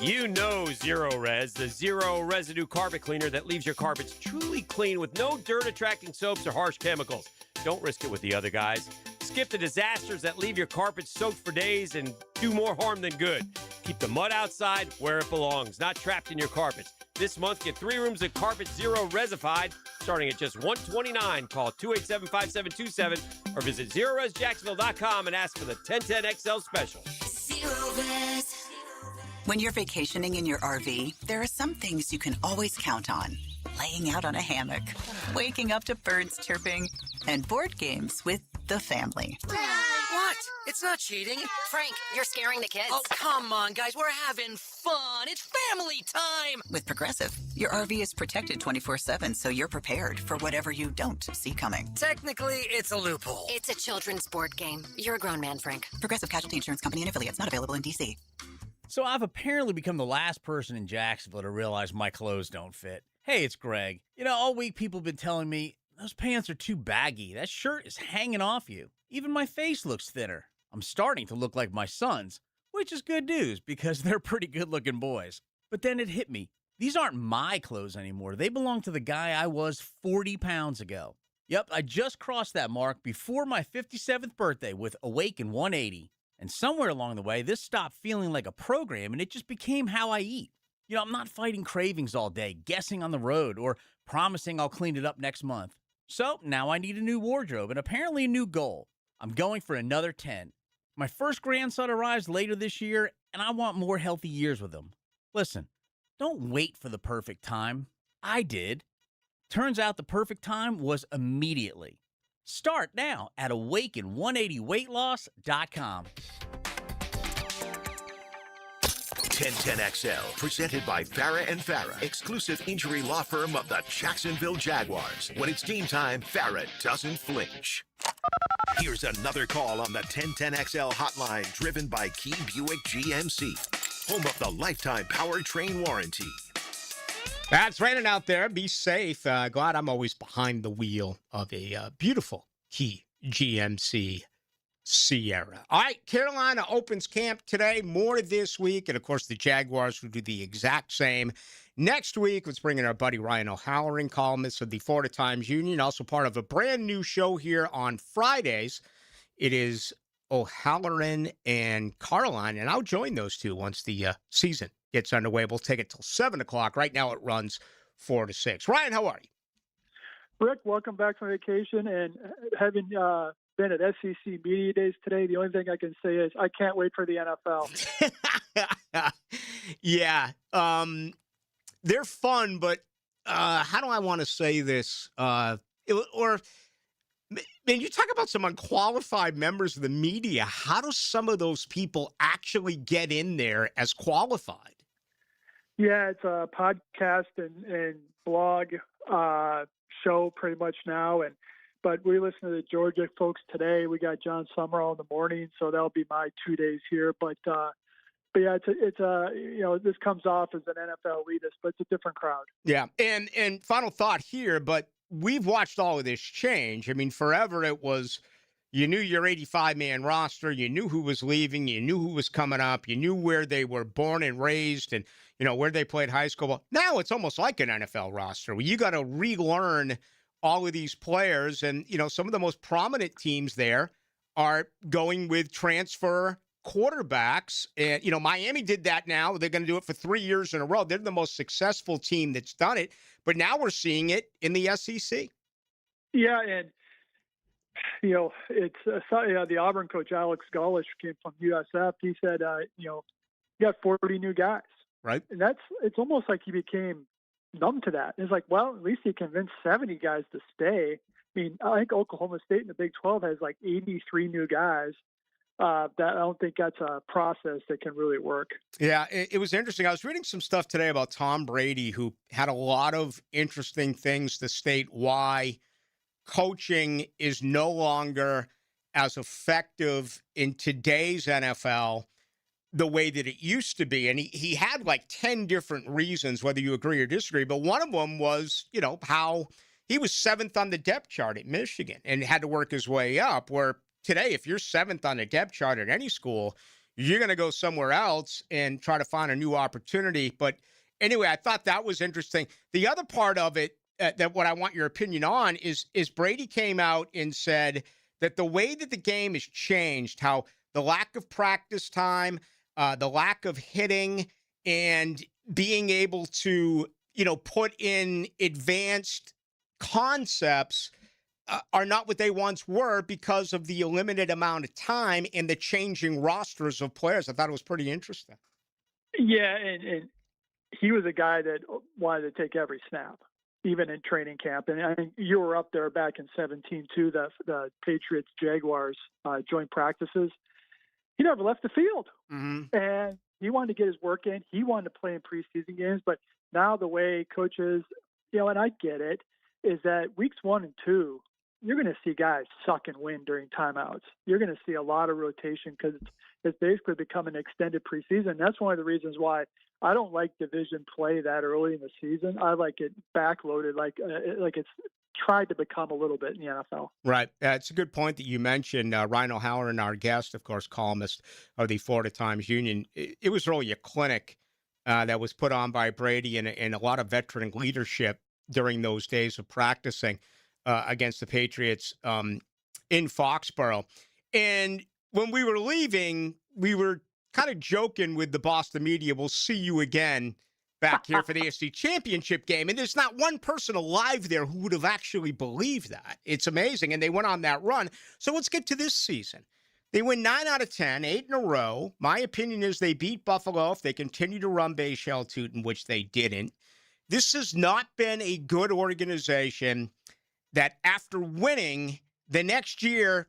You know Zero Res, the zero residue carpet cleaner that leaves your carpets truly clean with no dirt-attracting soaps or harsh chemicals. Don't risk it with the other guys. Skip the disasters that leave your carpets soaked for days and do more harm than good. Keep the mud outside where it belongs, not trapped in your carpets. This month, get 3 rooms of Carpet Zero Resified, starting at just $129. Call 287-5727 or visit ZeroResJacksonville.com and ask for the 1010XL special. Zero Res. When you're vacationing in your RV, there are some things you can always count on. Laying out on a hammock, waking up to birds chirping, and board games with the family. What? It's not cheating. Frank, you're scaring the kids. Oh, come on, guys. We're having fun. It's family time. With Progressive, your RV is protected 24/7, so you're prepared for whatever you don't see coming. Technically, it's a loophole. It's a children's board game. You're a grown man, Frank. Progressive Casualty Insurance Company and affiliates, not available in D.C. So I've apparently become the last person in Jacksonville to realize my clothes don't fit. Hey, it's Greg. You know, all week people have been telling me, those pants are too baggy. That shirt is hanging off you. Even my face looks thinner. I'm starting to look like my sons, which is good news because they're pretty good-looking boys. But then it hit me. These aren't my clothes anymore. They belong to the guy I was 40 pounds ago. Yep, I just crossed that mark before my 57th birthday with Awaken 180. And somewhere along the way, this stopped feeling like a program and it just became how I eat. You know, I'm not fighting cravings all day, guessing on the road, or promising I'll clean it up next month. So now I need a new wardrobe and apparently a new goal. I'm going for another 10. My first grandson arrives later this year, and I want more healthy years with him. Listen, don't wait for the perfect time. I did. Turns out the perfect time was immediately. Start now at awaken180weightloss.com. 1010XL, presented by Farah and Farah, exclusive injury law firm of the Jacksonville Jaguars. When it's game time, Farah doesn't flinch. Here's another call on the 1010XL hotline, driven by Key Buick GMC, home of the lifetime powertrain warranty. It's raining out there. Be safe. Glad I'm always behind the wheel of a beautiful Key GMC Sierra. All right, Carolina opens camp today. More this week. And, of course, the Jaguars will do the exact same next week. Let's bring in our buddy Ryan O'Halloran, columnist of the Florida Times-Union, also part of a brand new show here on Fridays. It is O'Halloran and Caroline, and I'll join those two once the season gets underway. We'll take it till 7 o'clock. Right now it runs 4 to 6. Ryan, how are you? Rick, welcome back from vacation. And having been at SEC Media Days today, the only thing I can say is I can't wait for the NFL. Yeah. They're fun, but how do I want to say this? Man, you talk about some unqualified members of the media. How do some of those people actually get in there as qualified? Yeah, it's a podcast and blog show pretty much now. But we listen to the Georgia folks today. We got John Summerall in the morning, so that'll be my 2 days here. But yeah, it's this comes off as an NFL elitist, but it's a different crowd. Yeah, and final thought here, but we've watched all of this change. I mean, forever it was you knew your 85-man roster, you knew who was leaving, you knew who was coming up, you knew where they were born and raised, and where they played high school. Well, now it's almost like an NFL roster where you got to relearn all of these players, and some of the most prominent teams there are going with transfer quarterbacks. And Miami did that. Now they're going to do it for 3 years in a row. They're the most successful team that's done it, but now we're seeing it in the SEC. Yeah, and it's the Auburn coach Alex Golesh came from USF. He said you got 40 new guys, right? And it's almost like he became numb to that. It's like, well, at least he convinced 70 guys to stay. I mean, I think Oklahoma State in the Big 12 has like 83 new guys. That I don't think that's a process that can really work. Yeah, it was interesting. I was reading some stuff today about Tom Brady, who had a lot of interesting things to state why coaching is no longer as effective in today's NFL the way that it used to be. And he had like 10 different reasons, whether you agree or disagree. But one of them was, how he was 7th on the depth chart at Michigan and had to work his way up, where today, if you're 7th on the depth chart at any school, you're going to go somewhere else and try to find a new opportunity. But anyway, I thought that was interesting. The other part of it that what I want your opinion on is Brady came out and said that the way that the game has changed, how the lack of practice time, the lack of hitting, and being able to, put in advanced concepts are not what they once were because of the limited amount of time and the changing rosters of players. I thought it was pretty interesting. Yeah, and he was a guy that wanted to take every snap, even in training camp. And I think you were up there back in 17 too, the Patriots Jaguars joint practices. He never left the field. Mm-hmm. And he wanted to get his work in. He wanted to play in preseason games. But now the way coaches, and I get it, is that weeks 1 and 2, you're going to see guys suck and win during timeouts. You're going to see a lot of rotation because it's basically become an extended preseason. That's one of the reasons why I don't like division play that early in the season. I like it backloaded, like it's tried to become a little bit in the NFL. Right. It's a good point that you mentioned. Ryan O'Halloran, our guest, of course, columnist of the Florida Times-Union. It was really a clinic that was put on by Brady and a lot of veteran leadership during those days of practicing against the Patriots in Foxborough. And when we were leaving, we were kind of joking with the Boston media, we'll see you again back here for the AFC Championship game. And there's not one person alive there who would have actually believed that. It's amazing. And they went on that run. So let's get to this season. They win 9 out of 10, 8 in a row. My opinion is they beat Buffalo if they continue to run Bayshell Tootin, which they didn't. This has not been a good organization that after winning the next year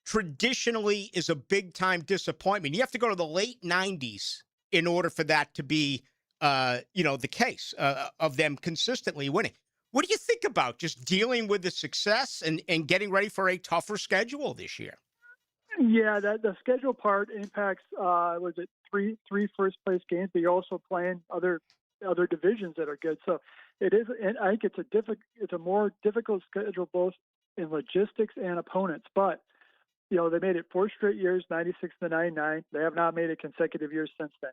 traditionally is a big-time disappointment. You have to go to the late 90s in order for that to be, the case of them consistently winning. What do you think about just dealing with the success and getting ready for a tougher schedule this year? Yeah, the schedule part impacts. Was it three first place games? But you're also playing other divisions that are good. So it is, and I think it's a more difficult schedule both in logistics and opponents. But they made it 4 straight years, 96 to 99. They have not made it consecutive years since then.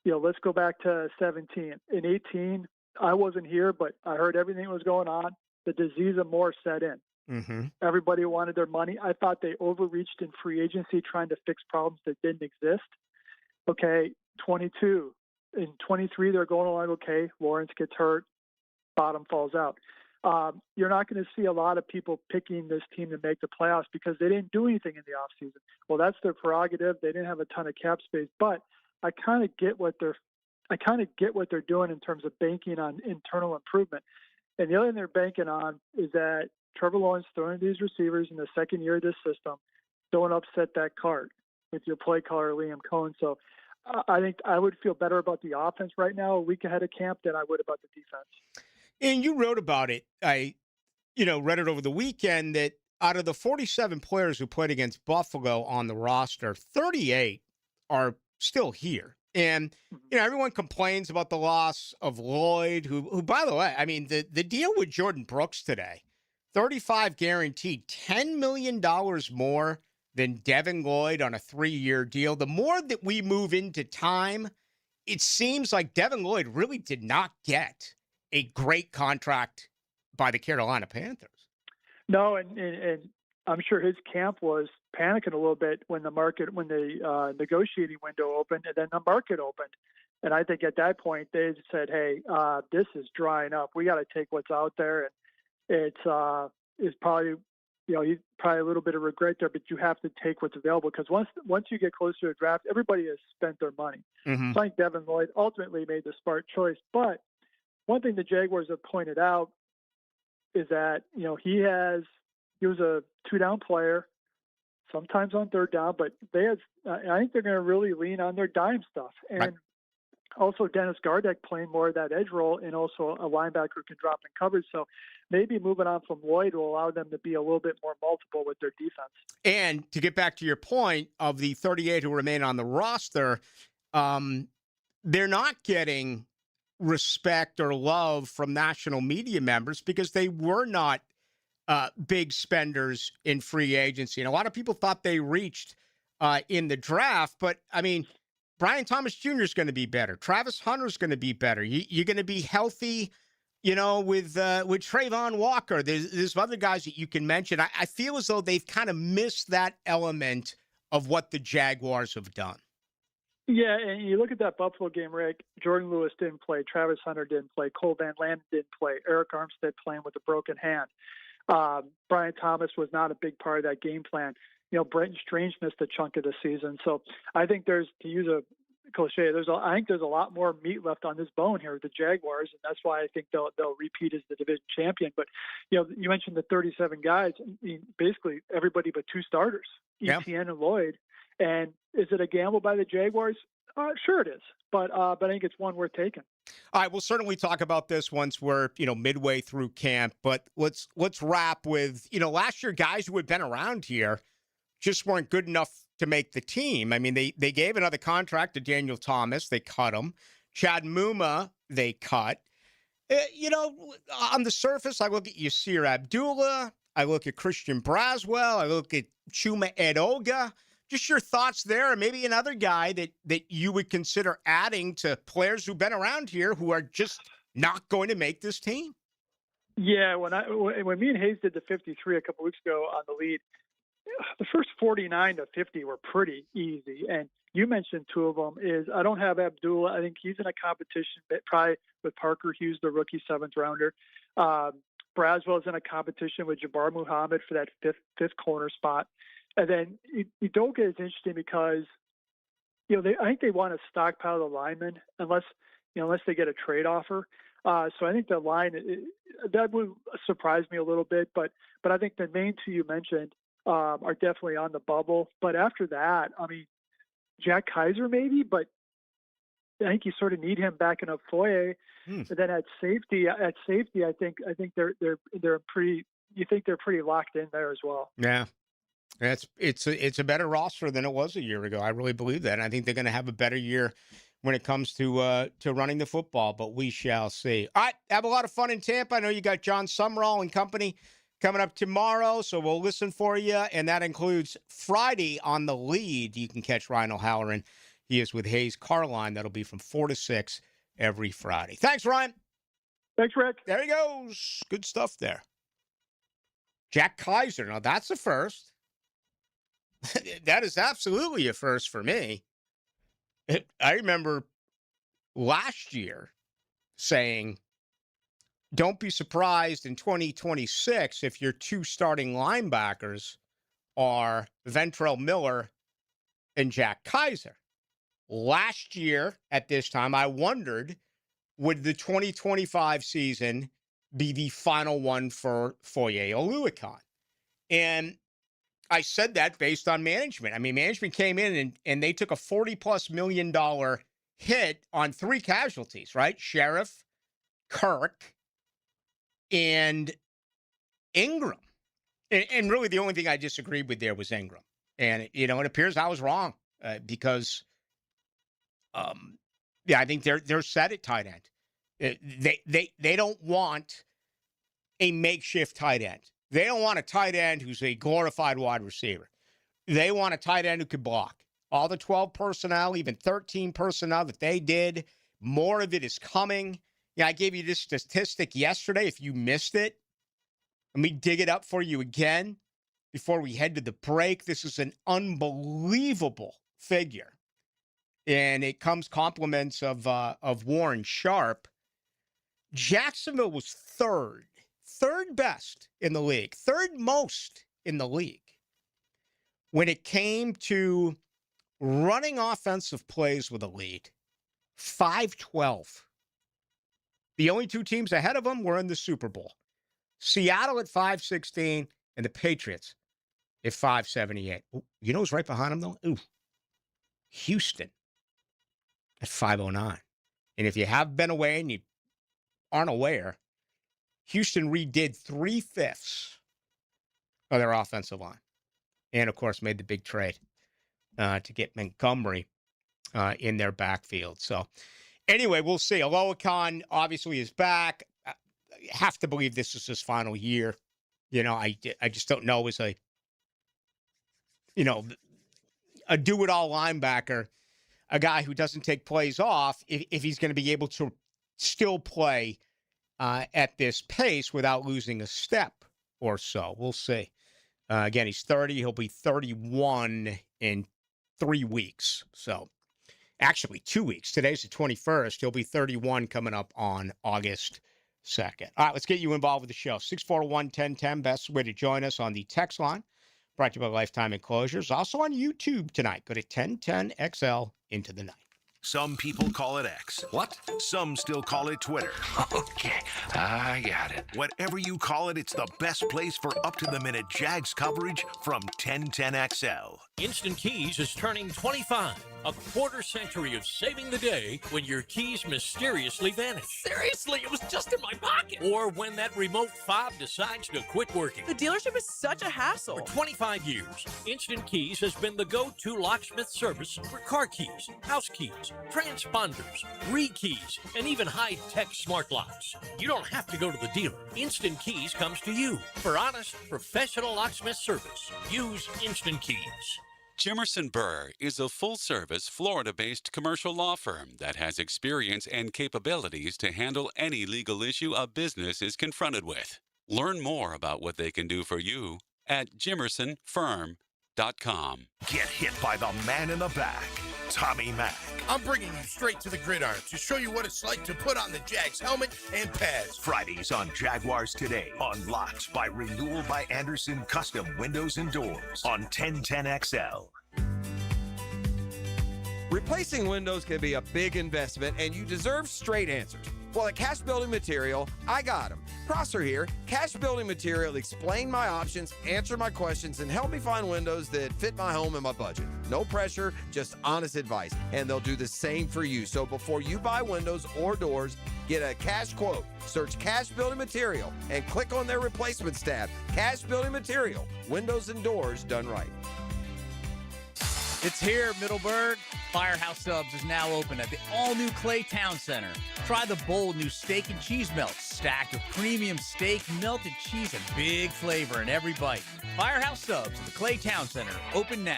Let's go back to 17. In 18, I wasn't here, but I heard everything was going on. The disease of more set in. Mm-hmm. Everybody wanted their money. I thought they overreached in free agency trying to fix problems that didn't exist. Okay, 22. In 23, they're going along okay. Lawrence gets hurt. Bottom falls out. You're not going to see a lot of people picking this team to make the playoffs because they didn't do anything in the offseason. Well, that's their prerogative. They didn't have a ton of cap space, but I kind of get what they're doing in terms of banking on internal improvement. And the other thing they're banking on is that Trevor Lawrence throwing these receivers in the second year of this system don't upset that card with your play caller, Liam Cohen. So I think I would feel better about the offense right now a week ahead of camp than I would about the defense. And you wrote about it. I, read it over the weekend that out of the 47 players who played against Buffalo on the roster, 38 are still here. And, everyone complains about the loss of Lloyd, who by the way, I mean, the deal with Jordan Brooks today, 35 guaranteed, $10 million more than Devin Lloyd on a 3-year deal. The more that we move into time, it seems like Devin Lloyd really did not get a great contract by the Carolina Panthers. No, and I'm sure his camp was panicking a little bit when the negotiating window opened and then the market opened. And I think at that point they said, hey, this is drying up. We got to take what's out there. And it's probably, he's probably a little bit of regret there, but you have to take what's available because once you get closer to the draft, everybody has spent their money. Mm-hmm. So I think Devin Lloyd ultimately made the smart choice. But one thing the Jaguars have pointed out is that, he was a 2-down player, sometimes on 3rd down, but I think they're going to really lean on their dime stuff. And right. Also Dennis Gardeck playing more of that edge role and also a linebacker who can drop in coverage. So maybe moving on from Lloyd will allow them to be a little bit more multiple with their defense. And to get back to your point of the 38 who remain on the roster, they're not getting respect or love from national media members because they were not big spenders in free agency. And a lot of people thought they reached in the draft. But, I mean, Brian Thomas Jr. is going to be better. Travis Hunter is going to be better. You're going to be healthy, with Trayvon Walker. There's other guys that you can mention. I feel as though they've kind of missed that element of what the Jaguars have done. Yeah, and you look at that Buffalo game, Rick. Jordan Lewis didn't play. Travis Hunter didn't play. Cole Van Landen didn't play. Eric Armstead playing with a broken hand. Brian Thomas was not a big part of that game plan. Brenton Strange missed a chunk of the season. So I think to use a cliche, I think there's a lot more meat left on this bone here with the Jaguars, and that's why I think they'll repeat as the division champion. But you mentioned the 37 guys. I mean, basically everybody but 2 starters, Etienne and Lloyd. And is it a gamble by the Jaguars? Sure it is, but I think it's one worth taking. All right, we'll certainly talk about this once we're midway through camp. But let's wrap with last year guys who had been around here just weren't good enough to make the team. I mean, they gave another contract to Daniel Thomas. They cut him. Chad Muma, they cut. On the surface, I look at Yasir Abdullah. I look at Christian Braswell. I look at Chuma Edoga. Just your thoughts there, and maybe another guy that you would consider adding to players who've been around here who are just not going to make this team. Yeah, when me and Hayes did the 53 a couple weeks ago on the lead, the first 49 to 50 were pretty easy. And you mentioned 2 of them. I don't have Abdullah. I think he's in a competition probably with Parker Hughes, the rookie 7th rounder. Braswell's in a competition with Jabbar Muhammad for that fifth corner spot. And then Udoka is interesting because, I think they want to stockpile the linemen unless they get a trade offer. So I think the line that would surprise me a little bit, but I think the main 2 you mentioned are definitely on the bubble. But after that, I mean, Jack Kaiser maybe, but think you sort of need him backing up Foye. But then at safety, I think they're pretty. You think they're pretty locked in there as well. Yeah. It's a better roster than it was a year ago. I really believe that. And I think they're going to have a better year when it comes to running the football, but we shall see. All right, have a lot of fun in Tampa. I know you got John Sumrall and company coming up tomorrow, so we'll listen for you, and that includes Friday on The Lead. You can catch Ryan O'Halloran. He is with Hayes Carline. That'll be from 4 to 6 every Friday. Thanks, Ryan. Thanks, Rick. There he goes. Good stuff there. Jack Kaiser. Now, that's a first. That is absolutely a first for me. I remember last year saying, don't be surprised in 2026 if your two starting linebackers are Ventrell Miller and Jack Kaiser. Last year at this time, I wondered, would the 2025 season be the final one for Foye Oluokun? And I said that based on management. I mean, management came in and they took a $40+ million hit on 3 casualties, right? Sheriff, Kirk, and Ingram. And really the only thing I disagreed with there was Ingram. And, it appears I was wrong because, I think they're set at tight end. They don't want a makeshift tight end. They don't want a tight end who's a glorified wide receiver. They want a tight end who can block. All the 12 personnel, even 13 personnel that they did, more of it is coming. Yeah, I gave you this statistic yesterday. If you missed it, let me dig it up for you again before we head to the break. This is an unbelievable figure. And it comes compliments of Warren Sharp. Jacksonville was third best in the league, third most in the league when it came to running offensive plays with a lead. 512. The only 2 teams ahead of them were in the Super Bowl. Seattle at 516 and the Patriots at 578. You know who's right behind them, though? Ooh, Houston at 509. And if you have been away and you aren't aware, Houston redid 3/5 of their offensive line. And, of course, made the big trade to get Montgomery in their backfield. So, anyway, we'll see. Oluokun obviously is back. I have to believe this is his final year. I just don't know as a do-it-all linebacker, a guy who doesn't take plays off, if he's going to be able to still play at this pace without losing a step or so. We'll see. Again, he's 30. He'll be 31 in 3 weeks. So, actually, 2 weeks. Today's the 21st. He'll be 31 coming up on August 2nd. All right, let's get you involved with the show. 641-1010, best way to join us on the text line. Brought to you by Lifetime Enclosures. Also on YouTube tonight. Go to 1010XL into the night. Some people call it X. What? Some still call it Twitter. Okay, I got it. Whatever you call it, it's the best place for up-to-the-minute Jags coverage from 1010XL. Instant Keys is turning 25. A quarter century of saving the day when your keys mysteriously vanish. Seriously, it was just in my pocket. Or when that remote fob decides to quit working. The dealership is such a hassle. For 25 years, Instant Keys has been the go-to locksmith service for car keys, house keys, transponders, re-keys, and even high-tech smart locks. You don't have to go to the dealer. Instant Keys comes to you for honest, professional locksmith service. Use Instant Keys. Jimerson Burr is a full-service, Florida-based commercial law firm that has experience and capabilities to handle any legal issue a business is confronted with. Learn more about what they can do for you at jimersonfirm.com. Get hit by the man in the back, Tommy Mack. I'm bringing you straight to the gridiron to show you what it's like to put on the Jags helmet and pads. Fridays on Jaguars Today. Unlocked by Renewal by Anderson Custom Windows and Doors on 1010XL. Replacing windows can be a big investment, and you deserve straight answers. Well, at Cash Building Material, I got them. Prosser here. Cash Building Material explained my options, answered my questions, and helped me find windows that fit my home and my budget. No pressure, just honest advice. And they'll do the same for you. So before you buy windows or doors, get a cash quote. Search Cash Building Material and click on their replacements tab. Cash Building Material. Windows and doors done right. It's here, Middleburg. Firehouse Subs is now open at the all-new Clay Town Center. Try the bold new steak and cheese melts, stacked with premium steak, melted cheese, and big flavor in every bite. Firehouse Subs at the Clay Town Center, open now.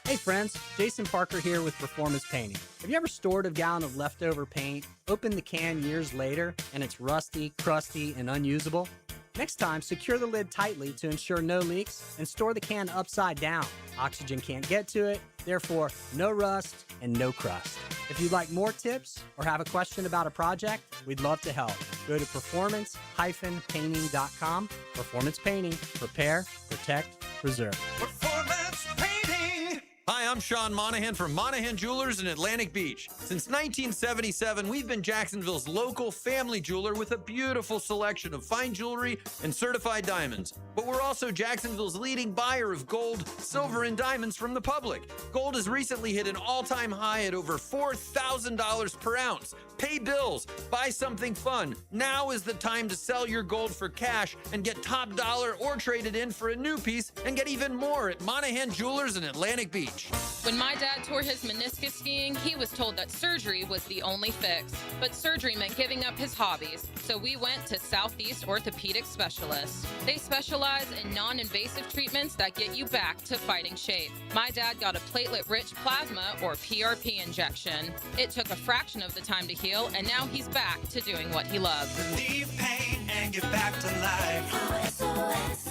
Hey friends, Jason Parker here with Performance Painting. Have you ever stored a gallon of leftover paint, opened the can years later, and it's rusty, crusty, and unusable? Next time, secure the lid tightly to ensure no leaks and store the can upside down. Oxygen can't get to it, therefore no rust and no crust. If you'd like more tips or have a question about a project, we'd love to help. Go to performance-painting.com. Performance Painting. Prepare, protect, preserve. Performance Painting. Hi, I'm Sean Monahan from Monahan Jewelers in Atlantic Beach. Since 1977, we've been Jacksonville's local family jeweler with a beautiful selection of fine jewelry and certified diamonds. But we're also Jacksonville's leading buyer of gold, silver, and diamonds from the public. Gold has recently hit an all-time high at over $4,000 per ounce. Pay bills, buy something fun. Now is the time to sell your gold for cash and get top dollar or trade it in for a new piece and get even more at Monahan Jewelers in Atlantic Beach. When my dad tore his meniscus skiing, he was told that surgery was the only fix. But surgery meant giving up his hobbies, so we went to Southeast Orthopedic Specialists. They specialize in non-invasive treatments that get you back to fighting shape. My dad got a platelet-rich plasma, or PRP injection. It took a fraction of the time to heal, and now he's back to doing what he loves. Relieve pain and get back to life. SOS.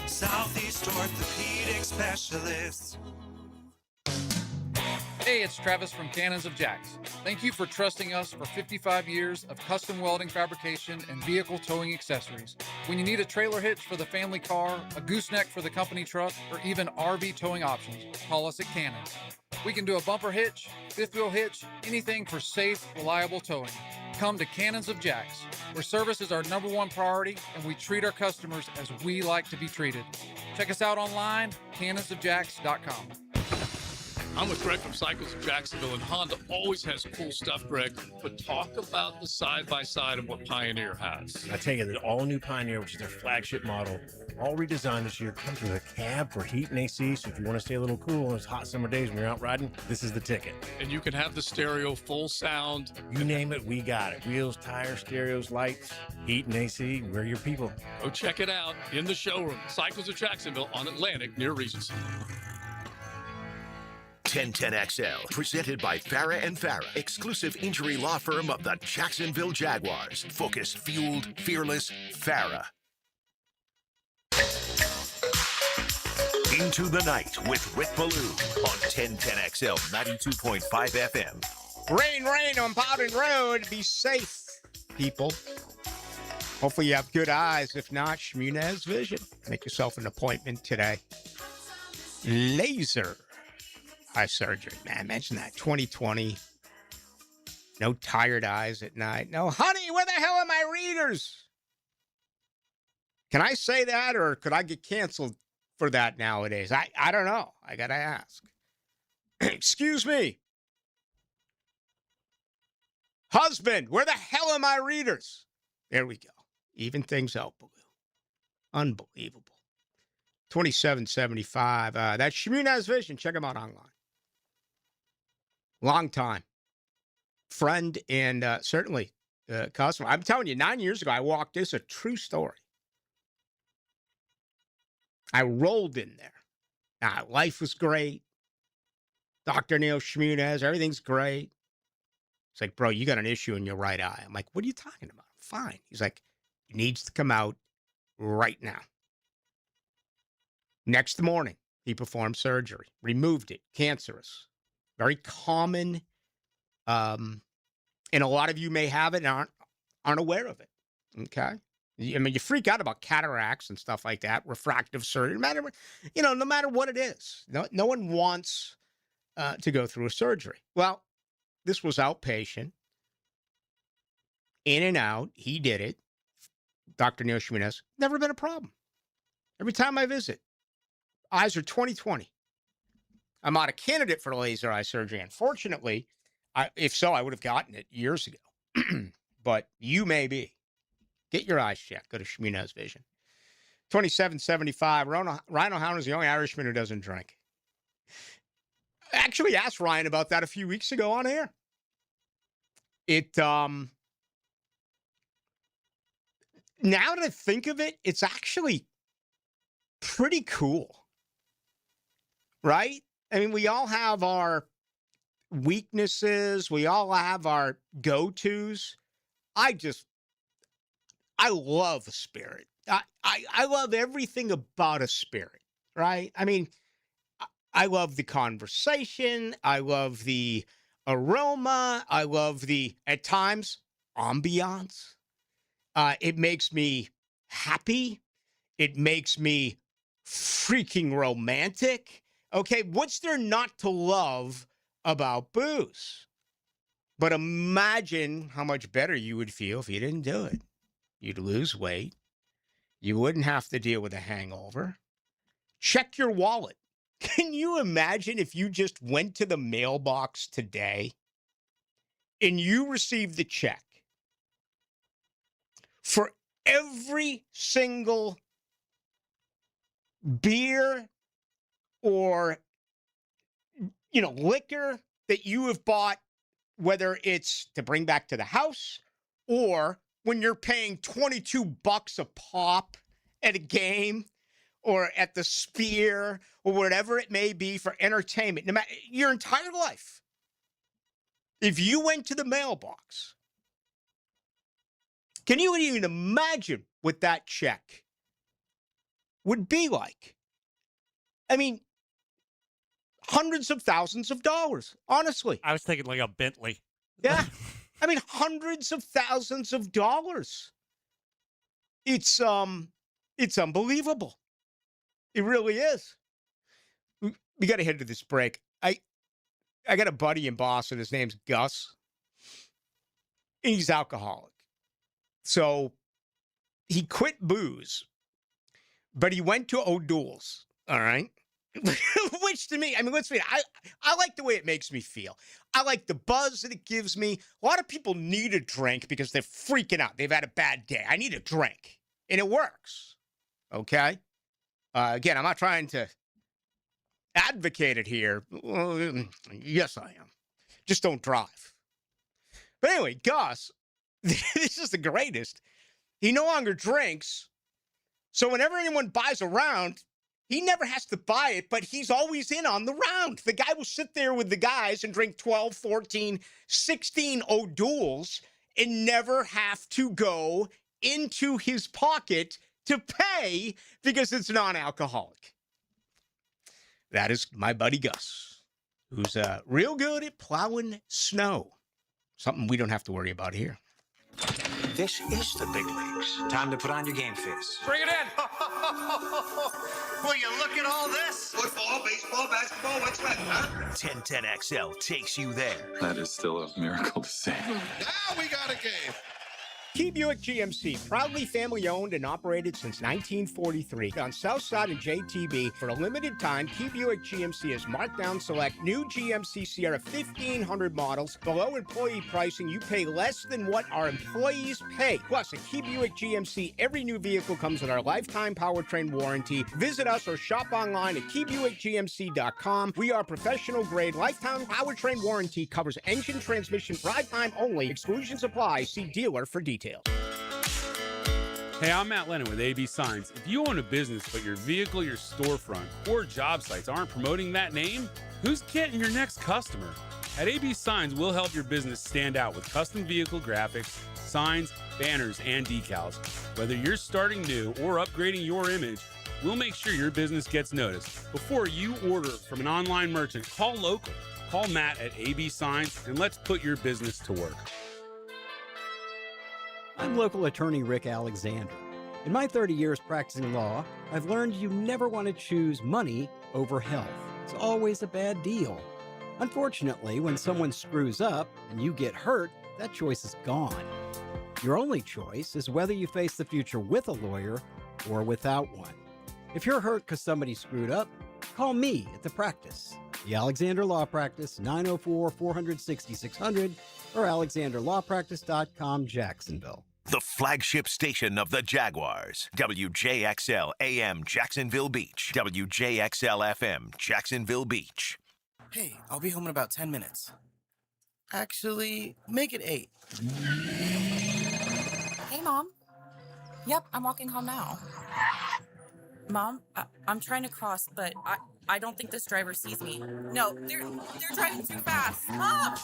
Southeast Orthopedic Specialists. Hey, it's Travis from Cannons of Jax. Thank you for trusting us for 55 years of custom welding fabrication and vehicle towing accessories. When you need a trailer hitch for the family car, a gooseneck for the company truck, or even RV towing options, call us at Cannons. We can do a bumper hitch, fifth wheel hitch, anything for safe, reliable towing. Come to Cannons of Jax, where service is our #1 priority and we treat our customers as we like to be treated. Check us out online, cannonsofjax.com. I'm with Greg from Cycles of Jacksonville, and Honda always has cool stuff, Greg. But talk about the side-by-side of what Pioneer has. I tell you, the all-new Pioneer, which is their flagship model, all redesigned this year, comes with a cab for heat and AC, so if you want to stay a little cool on those hot summer days when you're out riding, this is the ticket. And you can have the stereo, full sound. You name it, we got it. Wheels, tires, stereos, lights, heat and AC, we're your people. Go check it out in the showroom. Cycles of Jacksonville on Atlantic near Regency. 1010XL, presented by Farah and Farah, exclusive injury law firm of the Jacksonville Jaguars. Focus, fueled, fearless, Farah. Into the Night with Rick Ballou on 1010XL 92.5 FM. Rain on Bowden Road. Be safe, people. Hopefully you have good eyes. If not, Shmunez Vision. Make yourself an appointment today. Laser eye surgery. Man, mention that. 2020. No tired eyes at night. No, honey, where the hell are my readers? Can I say that, or could I get canceled for that nowadays? I don't know. I got to ask. Excuse me. Husband, where the hell are my readers? There we go. Even things out, Ballou. Unbelievable. 2775. That's Shmunez Vision. Check them out online. Long time. Friend and certainly customer. I'm telling you, 9 years ago, I walked this, a true story. I rolled in there. Now, life was great. Dr. Neil Shmunez, everything's great. He's like, bro, you got an issue in your right eye. I'm like, what are you talking about? Fine. He's like, it needs to come out right now. Next morning, he performed surgery, removed it, cancerous. Very common, and a lot of you may have it and aren't aware of it, okay? I mean, you freak out about cataracts and stuff like that, refractive surgery, no matter what it is. No one wants to go through a surgery. Well, this was outpatient, in and out. He did it. Dr. Neil Jimenez, never been a problem. Every time I visit, eyes are 20/20. I'm not a candidate for laser eye surgery. Unfortunately, if so, I would have gotten it years ago. But you may be. Get your eyes checked. Go to Jimenez Vision. 2775. Rhino Hound is the only Irishman who doesn't drink. I actually asked Ryan about that a few weeks ago on air. Now that I think of it, it's actually pretty cool. Right? I mean, we all have our weaknesses. We all have our go-tos. I love a spirit. I love everything about a spirit, right? I mean, I love the conversation. I love the aroma. I love the, at times, ambiance. It makes me happy. It makes me freaking romantic. Okay, what's there not to love about booze? But imagine how much better you would feel if you didn't do it. You'd lose weight. You wouldn't have to deal with a hangover. Check your wallet. Can you imagine if you just went to the mailbox today and you received the check for every single beer or, liquor that you have bought, whether it's to bring back to the house or when you're paying $22 a pop at a game or at the Spear or whatever it may be for entertainment, no matter your entire life. If you went to the mailbox, can you even imagine what that check would be like? I mean, hundreds of thousands of dollars, honestly. I was thinking like a Bentley. Yeah. I mean, hundreds of thousands of dollars. It's unbelievable. It really is. We got to head to this break. I got a buddy in Boston. His name's Gus. And he's alcoholic. So he quit booze, but he went to O'Doul's. All right. Which to me, I mean, let's be, I like the way it makes me feel. I like the buzz that it gives me. A lot of people need a drink because they're freaking out. They've had a bad day. I need a drink. And it works. Okay? Again, I'm not trying to advocate it here. Well, yes, I am. Just don't drive. But anyway, Gus, this is the greatest. He no longer drinks. So whenever anyone buys a round, he never has to buy it, but he's always in on the round. The guy will sit there with the guys and drink 12, 14, 16 O'Doul's and never have to go into his pocket to pay because it's non-alcoholic. That is my buddy Gus, who's real good at plowing snow. Something we don't have to worry about here. This is the big leagues. Time to put on your game face. Bring it in. Will you look at all this? Football, baseball, basketball, what's left, huh? 1010XL takes you there. That is still a miracle to say. Now we got a game. Key Buick GMC, proudly family-owned and operated since 1943. On Southside and JTB, for a limited time, Key Buick GMC has marked down select new GMC Sierra 1500 models. Below employee pricing, you pay less than what our employees pay. Plus, at Key Buick GMC, every new vehicle comes with our lifetime powertrain warranty. Visit us or shop online at keybuickgmc.com. We are professional-grade. Lifetime powertrain warranty covers engine, transmission, drive time only. Exclusions apply. See dealer for details. Hey, I'm Matt Lennon with AB Signs. If you own a business but your vehicle, your storefront, or job sites aren't promoting that name, who's getting your next customer? At AB Signs, we'll help your business stand out with custom vehicle graphics, signs, banners, and decals. Whether you're starting new or upgrading your image, we'll make sure your business gets noticed. Before you order from an online merchant, call local. Call Matt at AB Signs and let's put your business to work. I'm local attorney Rick Alexander. In my 30 years practicing law, I've learned you never want to choose money over health. It's always a bad deal. Unfortunately, when someone screws up and you get hurt, that choice is gone. Your only choice is whether you face the future with a lawyer or without one. If you're hurt because somebody screwed up, call me at the practice. The Alexander Law Practice, 904-400-6600 or alexanderlawpractice.com, Jacksonville. The flagship station of the Jaguars. WJXL AM Jacksonville Beach. WJXL FM Jacksonville Beach. Hey, I'll be home in about 10 minutes. Actually, make it 8. Hey, Mom. Yep, I'm walking home now. Mom, I'm trying to cross, but I don't think this driver sees me. No, they're driving too fast. Mom!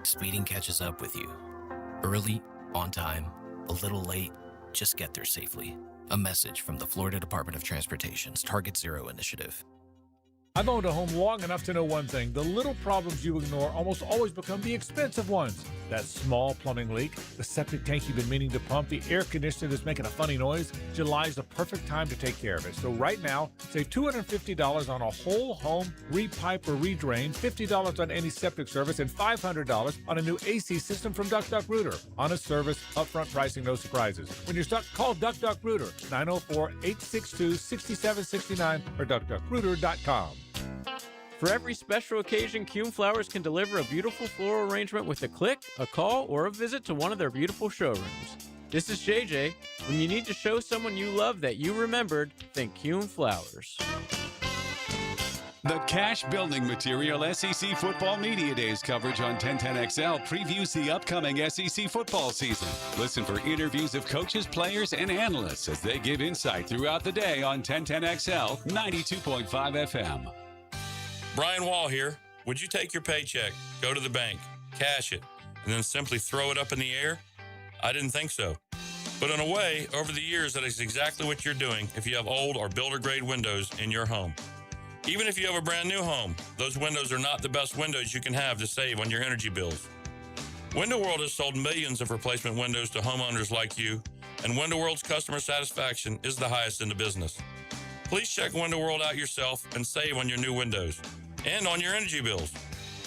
Speeding catches up with you. Early, on time, a little late, just get there safely. A message from the Florida Department of Transportation's Target Zero initiative. I've owned a home long enough to know one thing. The little problems you ignore almost always become the expensive ones. That small plumbing leak, the septic tank you've been meaning to pump, the air conditioner that's making a funny noise. July is the perfect time to take care of it. So right now, save $250 on a whole home repipe or redrain, $50 on any septic service, and $500 on a new AC system from Duck Duck Rooter. Honest service, upfront pricing, no surprises. When you're stuck, call Duck Duck Rooter, 904-862-6769 or duckduckrooter.com. For every special occasion, Kuhn Flowers can deliver a beautiful floral arrangement with a click, a call, or a visit to one of their beautiful showrooms. This is JJ. When you need to show someone you love that you remembered, think Kuhn Flowers. The Cash Building Material SEC Football Media Days coverage on 1010XL previews the upcoming SEC football season. Listen for interviews of coaches, players, and analysts as they give insight throughout the day on 1010XL 92.5 FM. Brian Wall here. Would you take your paycheck, go to the bank, cash it, and then simply throw it up in the air? I didn't think so. But in a way, over the years, that is exactly what you're doing if you have old or builder-grade windows in your home. Even if you have a brand new home, those windows are not the best windows you can have to save on your energy bills. Window World has sold millions of replacement windows to homeowners like you, and Window World's customer satisfaction is the highest in the business. Please check Window World out yourself and save on your new windows and on your energy bills.